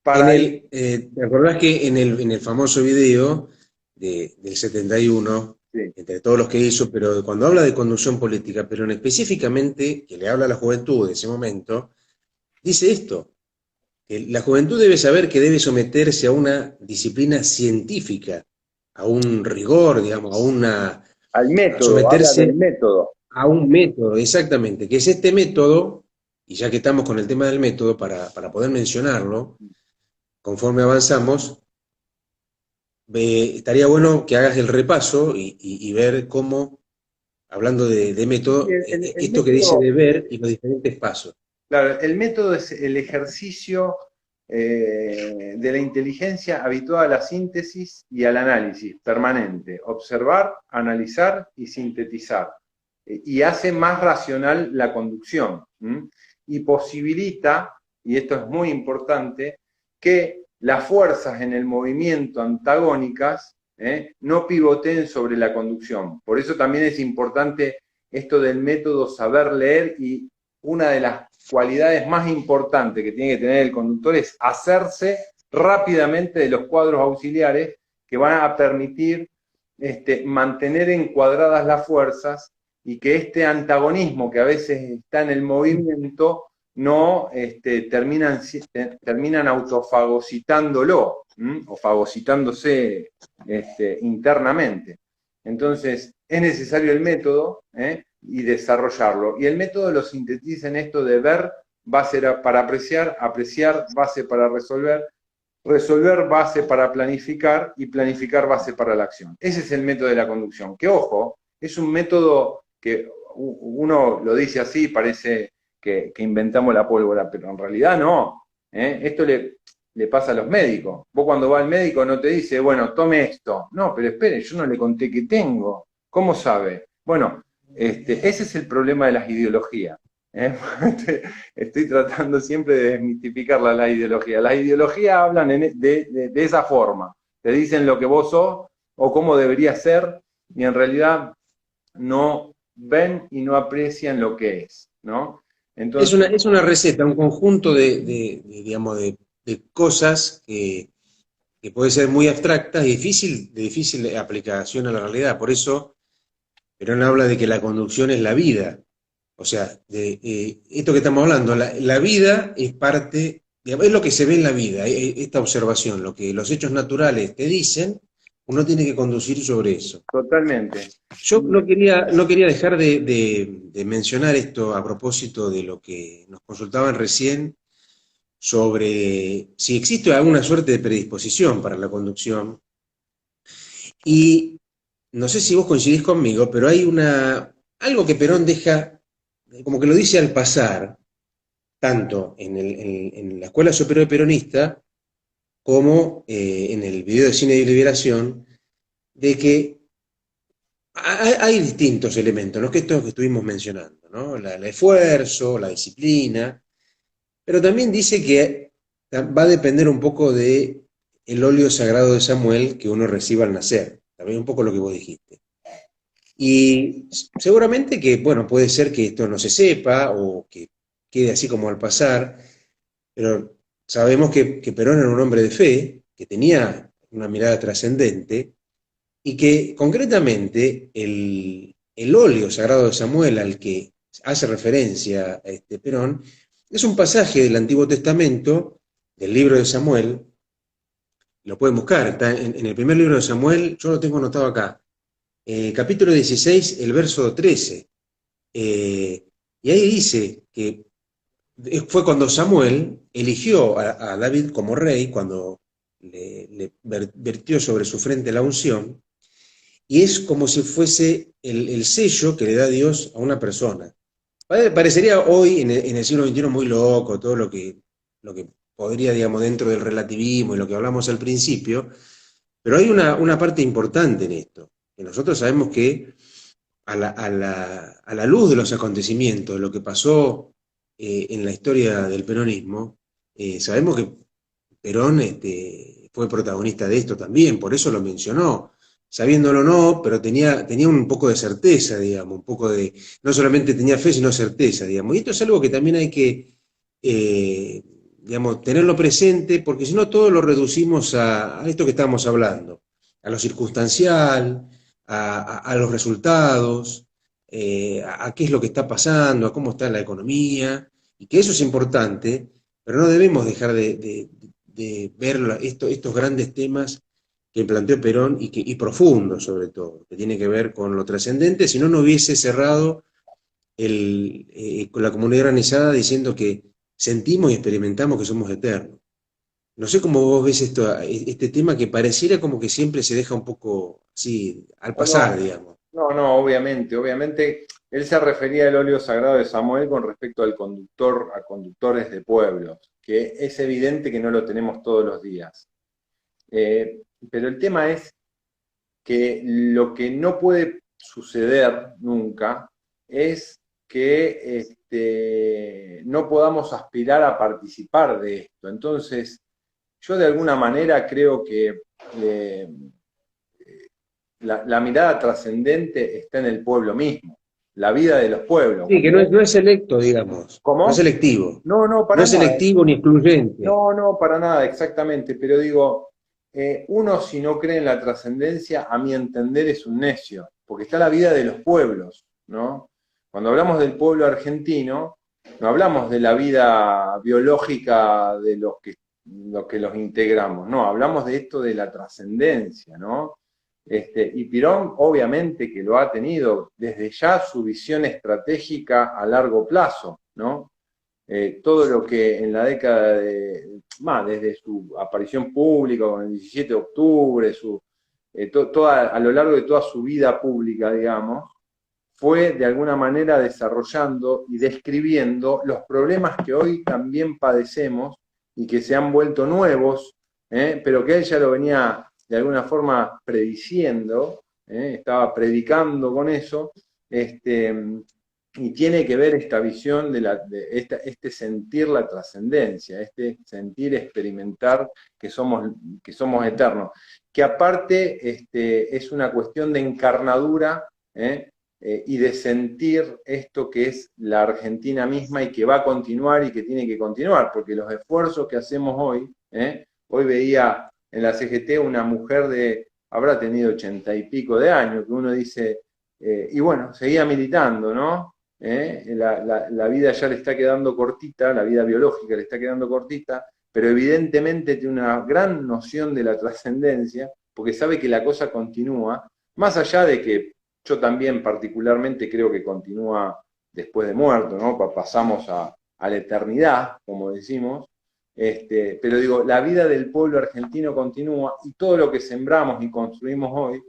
¿Te acordás que en el famoso video del 71, sí, entre todos los que hizo, pero cuando habla de conducción política, pero específicamente, que le habla a la juventud de ese momento, dice esto, que la juventud debe saber que debe someterse a una disciplina científica, a un rigor, digamos, al método, someterse del método. A un método, exactamente, que es este método, y ya que estamos con el tema del método, para poder mencionarlo, conforme avanzamos, estaría bueno que hagas el repaso y ver cómo, hablando de método, esto método, que dice de ver y los diferentes pasos. Claro, el método es el ejercicio de la inteligencia habituada a la síntesis y al análisis permanente. Observar, analizar y sintetizar. Y hace más racional la conducción. Y posibilita, y esto es muy importante, que las fuerzas en el movimiento antagónicas no pivoteen sobre la conducción. Por eso también es importante esto del método saber leer, y una de las cualidades más importantes que tiene que tener el conductor es hacerse rápidamente de los cuadros auxiliares que van a permitir mantener encuadradas las fuerzas y que este antagonismo que a veces está en el movimiento no terminan autofagocitándolo o fagocitándose internamente. Entonces, es necesario el método y desarrollarlo. Y el método lo sintetiza en esto de ver, base para apreciar, apreciar, base para resolver, resolver base para planificar y planificar base para la acción. Ese es el método de la conducción, que ojo, es un método que uno lo dice así, parece que inventamos la pólvora, pero en realidad no. Esto le pasa a los médicos. Vos cuando vas al médico no te dice, bueno, tome esto. No, pero espere, yo no le conté que tengo. ¿Cómo sabe? Bueno, ese es el problema de las ideologías. Estoy tratando siempre de desmitificar la ideología. Las ideologías hablan de esa forma. Te dicen lo que vos sos o cómo deberías ser y en realidad no ven y no aprecian lo que es, ¿no? Entonces, Es una receta, un conjunto digamos, de cosas que puede ser muy abstractas y de difícil aplicación a la realidad. Por eso Perón habla de que la conducción es la vida. O sea, esto que estamos hablando, la vida es parte, digamos, es lo que se ve en la vida, esta observación, lo que los hechos naturales te dicen, uno tiene que conducir sobre eso. totalmente. Yo no quería dejar de mencionar esto a propósito de lo que nos consultaban recién sobre si existe alguna suerte de predisposición para la conducción. Y no sé si vos coincidís conmigo, pero hay algo que Perón deja, como que lo dice al pasar, tanto en la Escuela Superior Peronista como en el video de Cine de Liberación, de que hay distintos elementos, ¿no? Que estos que estuvimos mencionando, ¿no? El esfuerzo, la disciplina, pero también dice que va a depender un poco de el óleo sagrado de Samuel que uno reciba al nacer, también un poco lo que vos dijiste. Y seguramente que, bueno, puede ser que esto no se sepa o que quede así como al pasar, pero sabemos que Perón era un hombre de fe, que tenía una mirada trascendente y que concretamente el óleo sagrado de Samuel al que hace referencia Perón es un pasaje del Antiguo Testamento, del libro de Samuel, lo pueden buscar, está en el primer libro de Samuel, yo lo tengo anotado acá, capítulo 16, el verso 13. Y ahí dice que fue cuando Samuel eligió a David como rey, cuando le vertió sobre su frente la unción, y es como si fuese el sello que le da Dios a una persona. Parecería hoy, en el siglo XXI, muy loco todo lo que podría, digamos, dentro del relativismo y lo que hablamos al principio, pero hay una parte importante en esto, que nosotros sabemos que a la luz de los acontecimientos, de lo que pasó en la historia del peronismo, sabemos que Perón fue protagonista de esto también, por eso lo mencionó, sabiéndolo o no, pero tenía un poco de certeza, digamos, un poco de, no solamente tenía fe, sino certeza, digamos. Y esto es algo que también hay que, digamos, tenerlo presente, porque si no todo lo reducimos a esto que estamos hablando, a lo circunstancial, a los resultados, a qué es lo que está pasando, a cómo está la economía, y que eso es importante, pero no debemos dejar de ver estos grandes temas que planteó Perón y profundos sobre todo, que tiene que ver con lo trascendente, si no, no hubiese cerrado con la comunidad organizada diciendo que sentimos y experimentamos que somos eternos. No sé cómo vos ves este tema que pareciera como que siempre se deja un poco así, al No, pasar, digamos. no, obviamente, él se refería al óleo sagrado de Samuel con respecto al conductor, a conductores de pueblos, que es evidente que no lo tenemos todos los días. Pero el tema es que lo que no puede suceder nunca es que no podamos aspirar a participar de esto. Entonces, yo de alguna manera creo que la mirada trascendente está en el pueblo mismo, la vida de los pueblos. Sí, que no es selecto, digamos, no es ¿Cómo? selectivo, No, no para es nada. selectivo ni excluyente. No, para nada, exactamente. Pero digo, uno si no cree en la trascendencia, a mi entender es un necio, porque está la vida de los pueblos, ¿no? Cuando hablamos del pueblo argentino, no hablamos de la vida biológica de los que los integramos, no, hablamos de esto de la trascendencia, ¿no? Y Pirón, obviamente que lo ha tenido desde ya su visión estratégica a largo plazo, ¿no? todo lo que en la década de, más, desde su aparición pública con el 17 de octubre, a lo largo de toda su vida pública, digamos, fue de alguna manera desarrollando y describiendo los problemas que hoy también padecemos y que se han vuelto nuevos, pero que él ya lo venía de alguna forma prediciendo, estaba predicando con eso, y tiene que ver esta visión este sentir la trascendencia, este sentir experimentar que somos eternos, que aparte es una cuestión de encarnadura, y de sentir esto que es la Argentina misma y que va a continuar y que tiene que continuar, porque los esfuerzos que hacemos hoy, hoy veía en la CGT una mujer habrá tenido 80 y pico de años, que uno dice, y bueno, seguía militando, ¿no? La vida ya le está quedando cortita, la vida biológica le está quedando cortita, pero evidentemente tiene una gran noción de la trascendencia, porque sabe que la cosa continúa, más allá de que yo también particularmente creo que continúa después de muerto, ¿no? Pasamos a la eternidad, como decimos, pero digo, la vida del pueblo argentino continúa y todo lo que sembramos y construimos hoy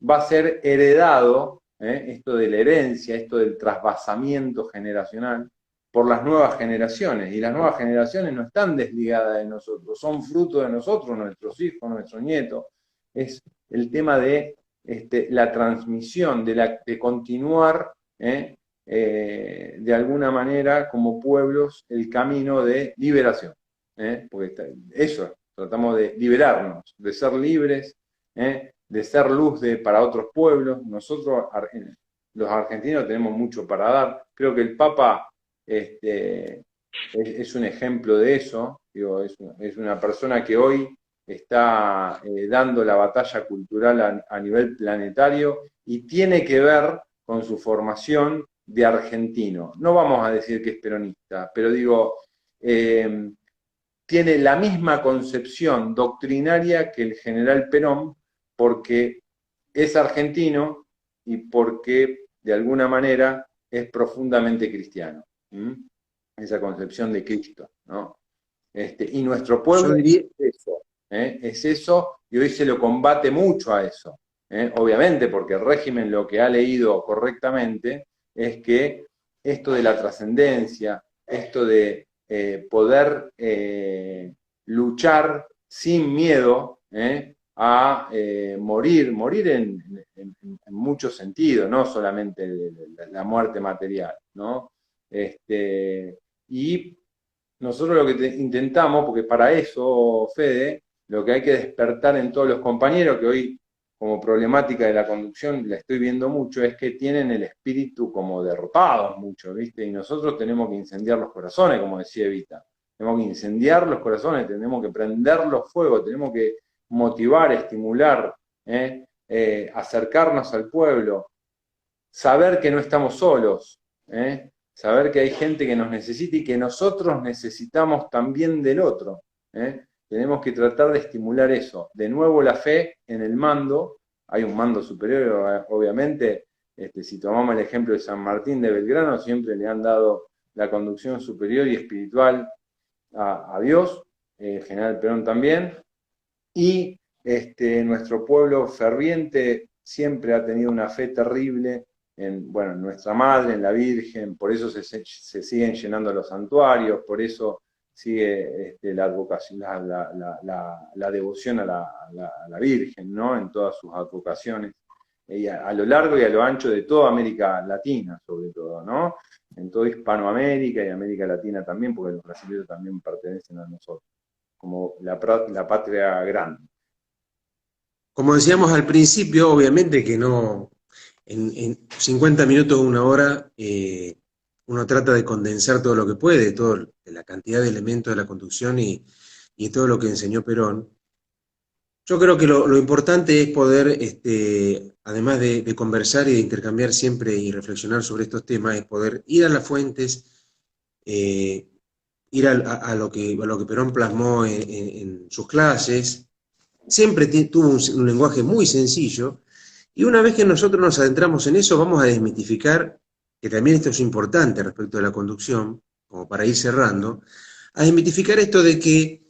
va a ser heredado, esto de la herencia, esto del trasvasamiento generacional, por las nuevas generaciones. Y las nuevas generaciones no están desligadas de nosotros, son fruto de nosotros, nuestros hijos, nuestros nietos. Es el tema de la transmisión, de continuar de alguna manera como pueblos el camino de liberación. Porque eso, tratamos de liberarnos, de ser libres, de ser luz para otros pueblos. Nosotros, los argentinos, tenemos mucho para dar. Creo que el Papa es un ejemplo de eso. Digo, es una persona que hoy está dando la batalla cultural a nivel planetario y tiene que ver con su formación de argentino. No vamos a decir que es peronista, pero digo, tiene la misma concepción doctrinaria que el general Perón, porque es argentino y porque de alguna manera es profundamente cristiano. Esa concepción de Cristo, ¿no? Y nuestro pueblo diría, es eso, y hoy se lo combate mucho a eso. Obviamente, porque el régimen lo que ha leído correctamente es que esto de la trascendencia, esto de poder luchar sin miedo a morir en muchos sentidos, no solamente la muerte material, ¿no? Y nosotros lo que intentamos, porque para eso, Fede, lo que hay que despertar en todos los compañeros, que hoy como problemática de la conducción la estoy viendo mucho, es que tienen el espíritu como derrotados mucho, ¿viste? Y nosotros tenemos que incendiar los corazones, como decía Evita. Tenemos que incendiar los corazones, tenemos que prender los fuegos, tenemos que motivar, estimular, acercarnos al pueblo, saber que no estamos solos, saber que hay gente que nos necesita y que nosotros necesitamos también del otro. Tenemos que tratar de estimular eso. De nuevo la fe en el mando, hay un mando superior, obviamente, si tomamos el ejemplo de San Martín de Belgrano, siempre le han dado la conducción superior y espiritual a Dios, el general Perón también, y nuestro pueblo ferviente siempre ha tenido una fe terrible en nuestra Madre, en la Virgen, por eso se siguen llenando los santuarios, por eso sigue la advocación, la devoción a la Virgen, ¿no? En todas sus advocaciones, y a lo largo y a lo ancho de toda América Latina, sobre todo, ¿no? En toda Hispanoamérica y América Latina también, porque los brasileños también pertenecen a nosotros, como la patria grande. como decíamos al principio, obviamente que no, en 50 minutos o una hora, uno trata de condensar todo lo que puede, toda la cantidad de elementos de la conducción y todo lo que enseñó Perón. Yo creo que lo importante es poder, además de conversar y de intercambiar siempre y reflexionar sobre estos temas, es poder ir a las fuentes, ir a lo que Perón plasmó en sus clases. Siempre tuvo un lenguaje muy sencillo, y una vez que nosotros nos adentramos en eso, vamos a desmitificar, que también esto es importante respecto de la conducción, como para ir cerrando, a desmitificar esto de que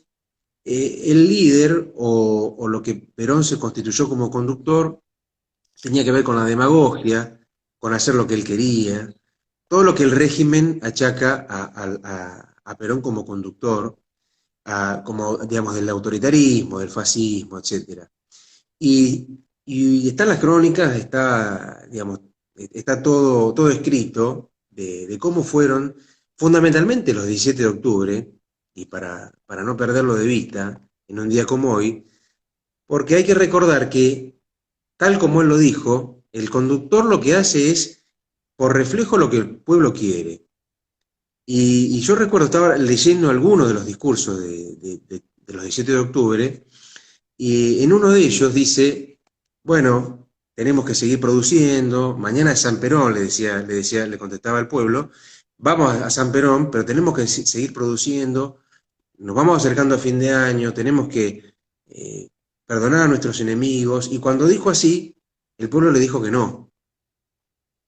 el líder o lo que Perón se constituyó como conductor tenía que ver con la demagogia, con hacer lo que él quería, todo lo que el régimen achaca a Perón como conductor, como, digamos, del autoritarismo, del fascismo, etcétera. Y están las crónicas, está, digamos, está todo escrito de cómo fueron fundamentalmente los 17 de octubre, y para no perderlo de vista, en un día como hoy, porque hay que recordar que, tal como él lo dijo, el conductor lo que hace es, por reflejo, lo que el pueblo quiere. Y yo recuerdo, estaba leyendo algunos de los discursos de los 17 de octubre, y en uno de ellos dice, bueno, tenemos que seguir produciendo, mañana es San Perón, le contestaba al pueblo, vamos a San Perón, pero tenemos que seguir produciendo, nos vamos acercando a fin de año, tenemos que perdonar a nuestros enemigos, y cuando dijo así, el pueblo le dijo que no,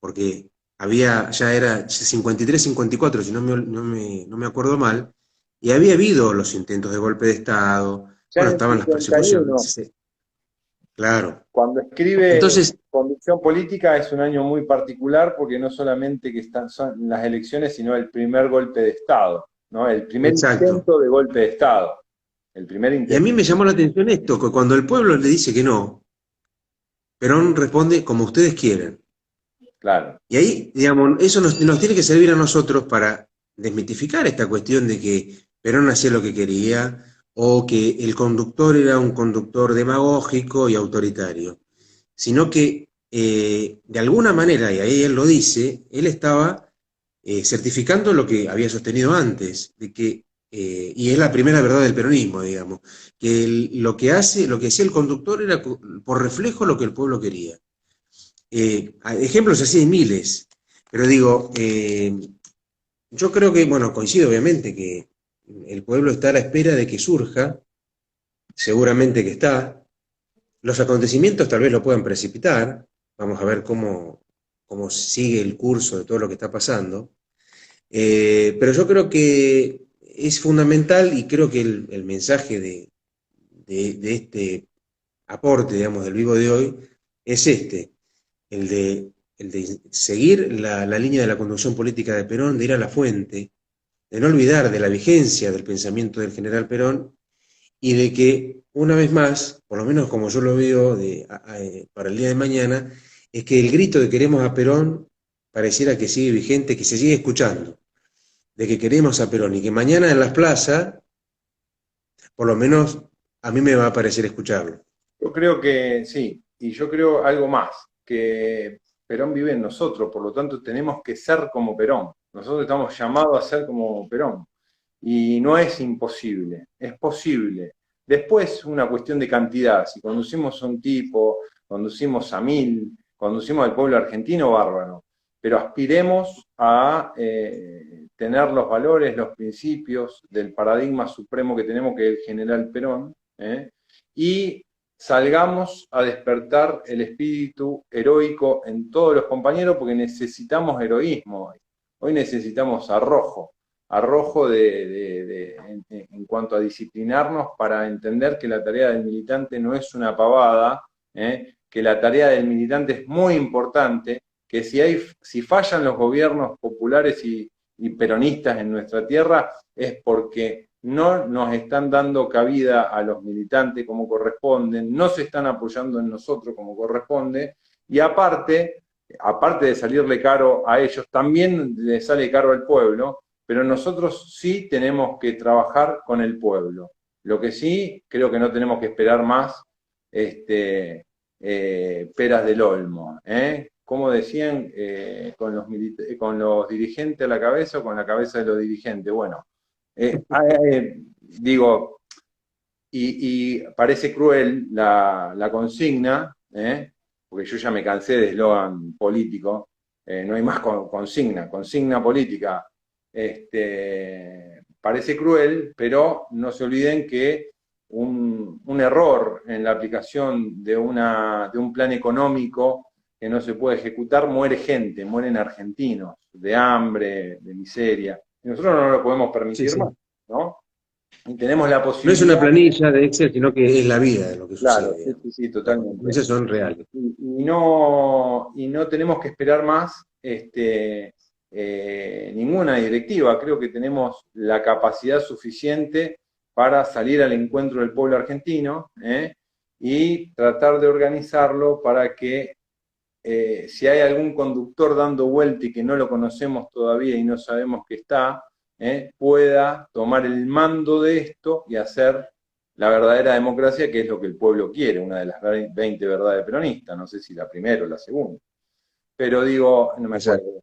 porque ya era 53-54, si no me acuerdo mal, y había habido los intentos de golpe de Estado, Ya bueno, en el estaban las persecuciones, 51, sí, claro. cuando escribe Entonces, Conducción Política, es un año muy particular porque no solamente que son las elecciones, sino el primer golpe de Estado, ¿no? El primer exacto. intento de golpe de Estado. El primer Y a intento. mí me llamó la atención esto, que cuando el pueblo le dice que no, Perón responde como ustedes quieran. Claro. Y ahí, digamos, eso nos tiene que servir a nosotros para desmitificar esta cuestión de que Perón hacía lo que quería o que el conductor era un conductor demagógico y autoritario, sino que de alguna manera, y ahí él lo dice, él estaba certificando lo que había sostenido antes, de que, y es la primera verdad del peronismo, digamos, que lo que hacía el conductor era por reflejo lo que el pueblo quería. Ejemplos así hay miles, pero digo, yo creo que, bueno, coincido obviamente que el pueblo está a la espera de que surja, seguramente que está, los acontecimientos tal vez lo puedan precipitar, vamos a ver cómo sigue el curso de todo lo que está pasando, pero yo creo que es fundamental y creo que el mensaje de este aporte, digamos, del vivo de hoy es este, el de seguir la línea de la conducción política de Perón, de ir a la fuente, de no olvidar de la vigencia del pensamiento del general Perón y de que, una vez más, por lo menos como yo lo veo para el día de mañana, es que el grito de queremos a Perón pareciera que sigue vigente, que se sigue escuchando, de que queremos a Perón y que mañana en las plazas, por lo menos a mí me va a parecer escucharlo. Yo creo que sí, y yo creo algo más, que Perón vive en nosotros, por lo tanto tenemos que ser como Perón. Nosotros estamos llamados a ser como Perón. Y no es imposible, es posible. Después, una cuestión de cantidad. Si conducimos a un tipo, conducimos a 1000, conducimos al pueblo argentino, bárbaro. Pero aspiremos a tener los valores, los principios del paradigma supremo que tenemos, que es el general Perón, y salgamos a despertar el espíritu heroico en todos los compañeros, porque necesitamos heroísmo hoy. Hoy necesitamos arrojo en cuanto a disciplinarnos para entender que la tarea del militante no es una pavada, que la tarea del militante es muy importante, que si fallan los gobiernos populares y peronistas en nuestra tierra es porque no nos están dando cabida a los militantes como corresponde, no se están apoyando en nosotros como corresponde, y aparte de salirle caro a ellos, también le sale caro al pueblo, pero nosotros sí tenemos que trabajar con el pueblo. Lo que sí, creo que no tenemos que esperar más peras del olmo. Como decían, con los dirigentes a la cabeza o con la cabeza de los dirigentes. Bueno, digo, y parece cruel la consigna, porque yo ya me cansé de eslogan político, no hay más consigna política. Parece cruel, pero no se olviden que un error en la aplicación de un plan económico que no se puede ejecutar, muere gente, mueren argentinos, de hambre, de miseria. Y nosotros no lo podemos Sí, permitir sí. más, ¿no? Y tenemos la No es una posibilidad, planilla de Excel, sino que es la vida de lo que claro, sucede, sí, digamos. sí, sí, Las totalmente. consecuencias son reales. Y no tenemos que esperar más ninguna directiva. Creo que tenemos la capacidad suficiente para salir al encuentro del pueblo argentino, y tratar de organizarlo para que si hay algún conductor dando vuelta y que no lo conocemos todavía y no sabemos que está, pueda tomar el mando de esto y hacer la verdadera democracia, que es lo que el pueblo quiere, una de las 20 verdades peronistas, no sé si la primera o la segunda. Pero digo, no me Exacto. acuerdo,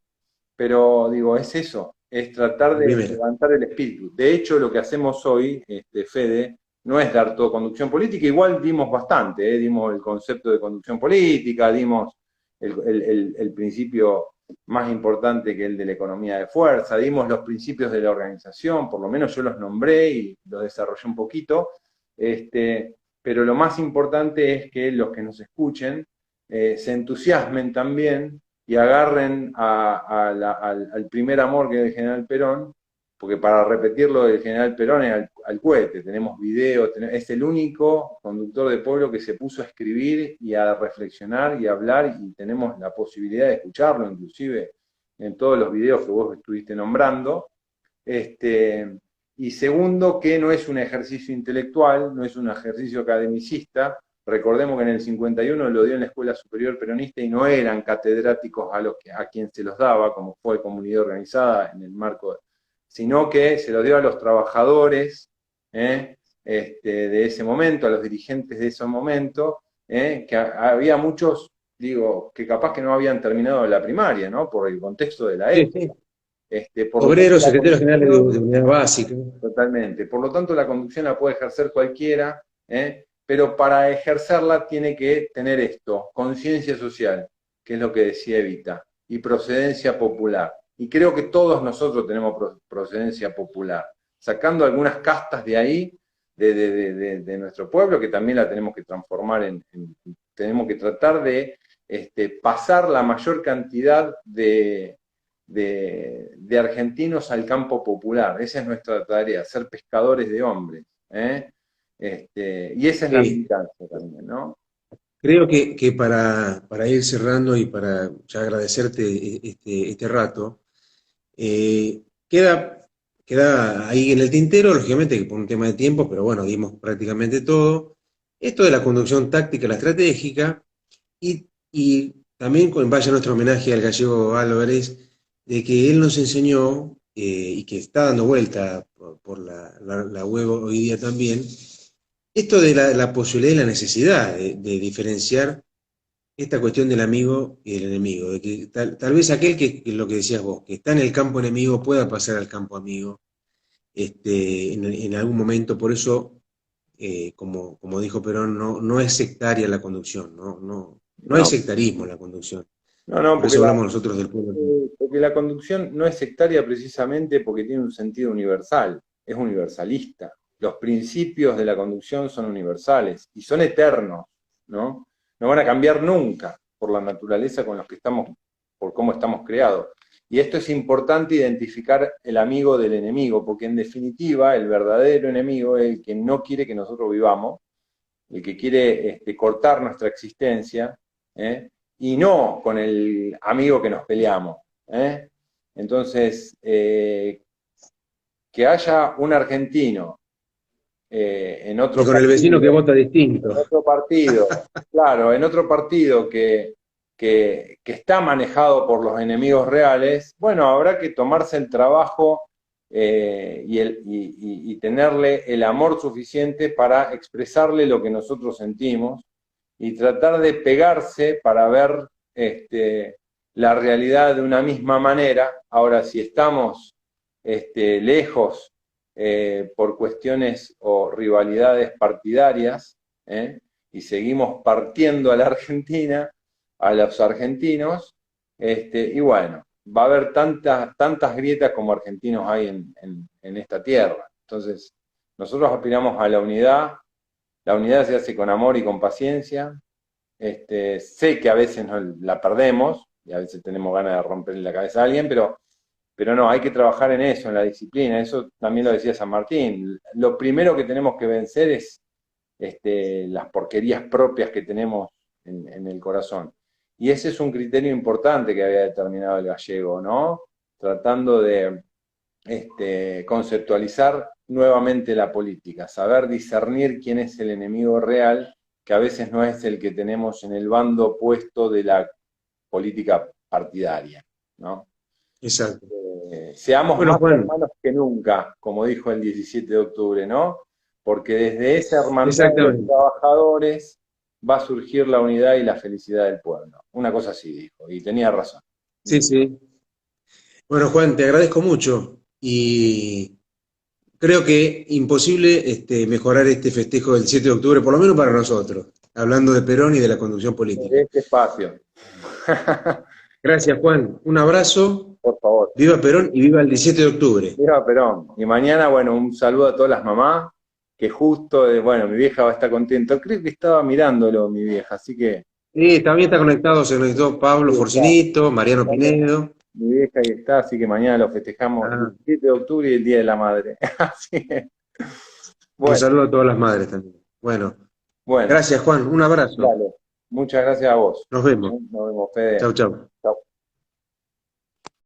pero digo, es eso, es tratar La de primera. levantar el espíritu. De hecho, lo que hacemos hoy, Fede, no es dar todo conducción política, igual dimos bastante, dimos el concepto de conducción política, dimos el principio más importante que el de la economía de fuerza, dimos los principios de la organización, por lo menos yo los nombré y los desarrollé un poquito, pero lo más importante es que los que nos escuchen se entusiasmen también y agarren al primer amor que es el general Perón, porque para repetirlo del general Perón es al cohete, tenemos videos, es el único conductor de pueblo que se puso a escribir y a reflexionar y a hablar, y tenemos la posibilidad de escucharlo, inclusive en todos los videos que vos estuviste nombrando. Y segundo, que no es un ejercicio intelectual, no es un ejercicio academicista. Recordemos que en el 51 lo dio en la Escuela Superior Peronista y no eran catedráticos a quien se los daba, como fue Comunidad Organizada en el marco, sino que se los dio a los trabajadores de ese momento, a los dirigentes de ese momento, que había muchos, digo, que capaz que no habían terminado la primaria, ¿no? Por el contexto de la Sí, época. sí. Por lo tanto, Obreros, la secretarios generales conducción, de unidad básica. totalmente. Por lo tanto, la conducción la puede ejercer cualquiera, pero para ejercerla tiene que tener esto, conciencia social, que es lo que decía Evita, y procedencia popular. Y creo que todos nosotros tenemos procedencia popular, sacando algunas castas de ahí, de nuestro pueblo, que también la tenemos que transformar tenemos que tratar de pasar la mayor cantidad de argentinos al campo popular. Esa es nuestra tarea, ser pescadores de hombres. Y esa es la Sí, militancia también, ¿no? creo que para ir cerrando y para ya agradecerte este rato, queda, queda ahí en el tintero, lógicamente que por un tema de tiempo, pero bueno, dimos prácticamente todo. Esto de la conducción táctica, la estratégica, y también vaya nuestro homenaje al gallego Álvarez, de que él nos enseñó, y que está dando vuelta por la web hoy día también, esto de la posibilidad y la necesidad de diferenciar esta cuestión del amigo y del enemigo, de que tal vez aquel que lo que decías vos, que está en el campo enemigo pueda pasar al campo amigo en algún momento. Por eso, como dijo Perón, no es sectaria la conducción, no hay No, sectarismo en la conducción. no, Por eso hablamos nosotros del pueblo. porque la conducción no es sectaria precisamente porque tiene un sentido universal, es universalista. Los principios de la conducción son universales y son eternos, ¿no? No van a cambiar nunca por la naturaleza con los que estamos, por cómo estamos creados. Y esto es importante identificar el amigo del enemigo, porque en definitiva el verdadero enemigo es el que no quiere que nosotros vivamos, el que quiere cortar nuestra existencia, y no con el amigo que nos peleamos. Entonces, que haya un argentino en Y otro con el vecino que partido, vota distinto. claro, en otro partido que está manejado por los enemigos reales, bueno, habrá que tomarse el trabajo y tenerle el amor suficiente para expresarle lo que nosotros sentimos y tratar de pegarse para ver la realidad de una misma manera. Ahora, si estamos lejos por cuestiones o rivalidades partidarias, y seguimos partiendo a la Argentina, a los argentinos, y bueno, va a haber tantas grietas como argentinos hay en esta tierra. Entonces, nosotros aspiramos a la unidad se hace con amor y con paciencia. Sé que a veces la perdemos y a veces tenemos ganas de romperle la cabeza a alguien, Pero no, hay que trabajar en eso, en la disciplina. Eso también lo decía San Martín. Lo primero que tenemos que vencer es las porquerías propias que tenemos en el corazón. Y ese es un criterio importante que había determinado el gallego, ¿no? Tratando de conceptualizar nuevamente la política, saber discernir quién es el enemigo real, que a veces no es el que tenemos en el bando opuesto de la política partidaria, ¿no? Exacto. Seamos Bueno, más Juan, hermanos que nunca, como dijo el 17 de octubre, ¿no? Porque desde esa hermandad de los exactamente. trabajadores va a surgir la unidad y la felicidad del pueblo. Una cosa así dijo, y tenía razón. Sí, sí. Bueno, Juan, te agradezco mucho y creo que imposible mejorar este festejo del 7 de octubre, por lo menos para nosotros, hablando de Perón y de la conducción política. De este espacio. Gracias, Juan. Un abrazo. Por favor. Viva Perón y viva el 17 de octubre. Viva Perón. Y mañana, bueno, un saludo a todas las mamás, que justo, bueno, mi vieja va a estar contenta. Creo que estaba mirándolo mi vieja, así que Sí, también está conectado, se conectó Pablo sí, Forcinito, Mariano está, Pinedo. mi vieja ahí está, así que mañana lo festejamos el Ah, 17 de octubre y el Día de la Madre. Así que, un bueno, saludo a todas las madres también. Bueno, bueno, gracias, Juan. Un abrazo. dale. Muchas gracias a vos. Nos vemos. Nos vemos, Fede. Chau, chau.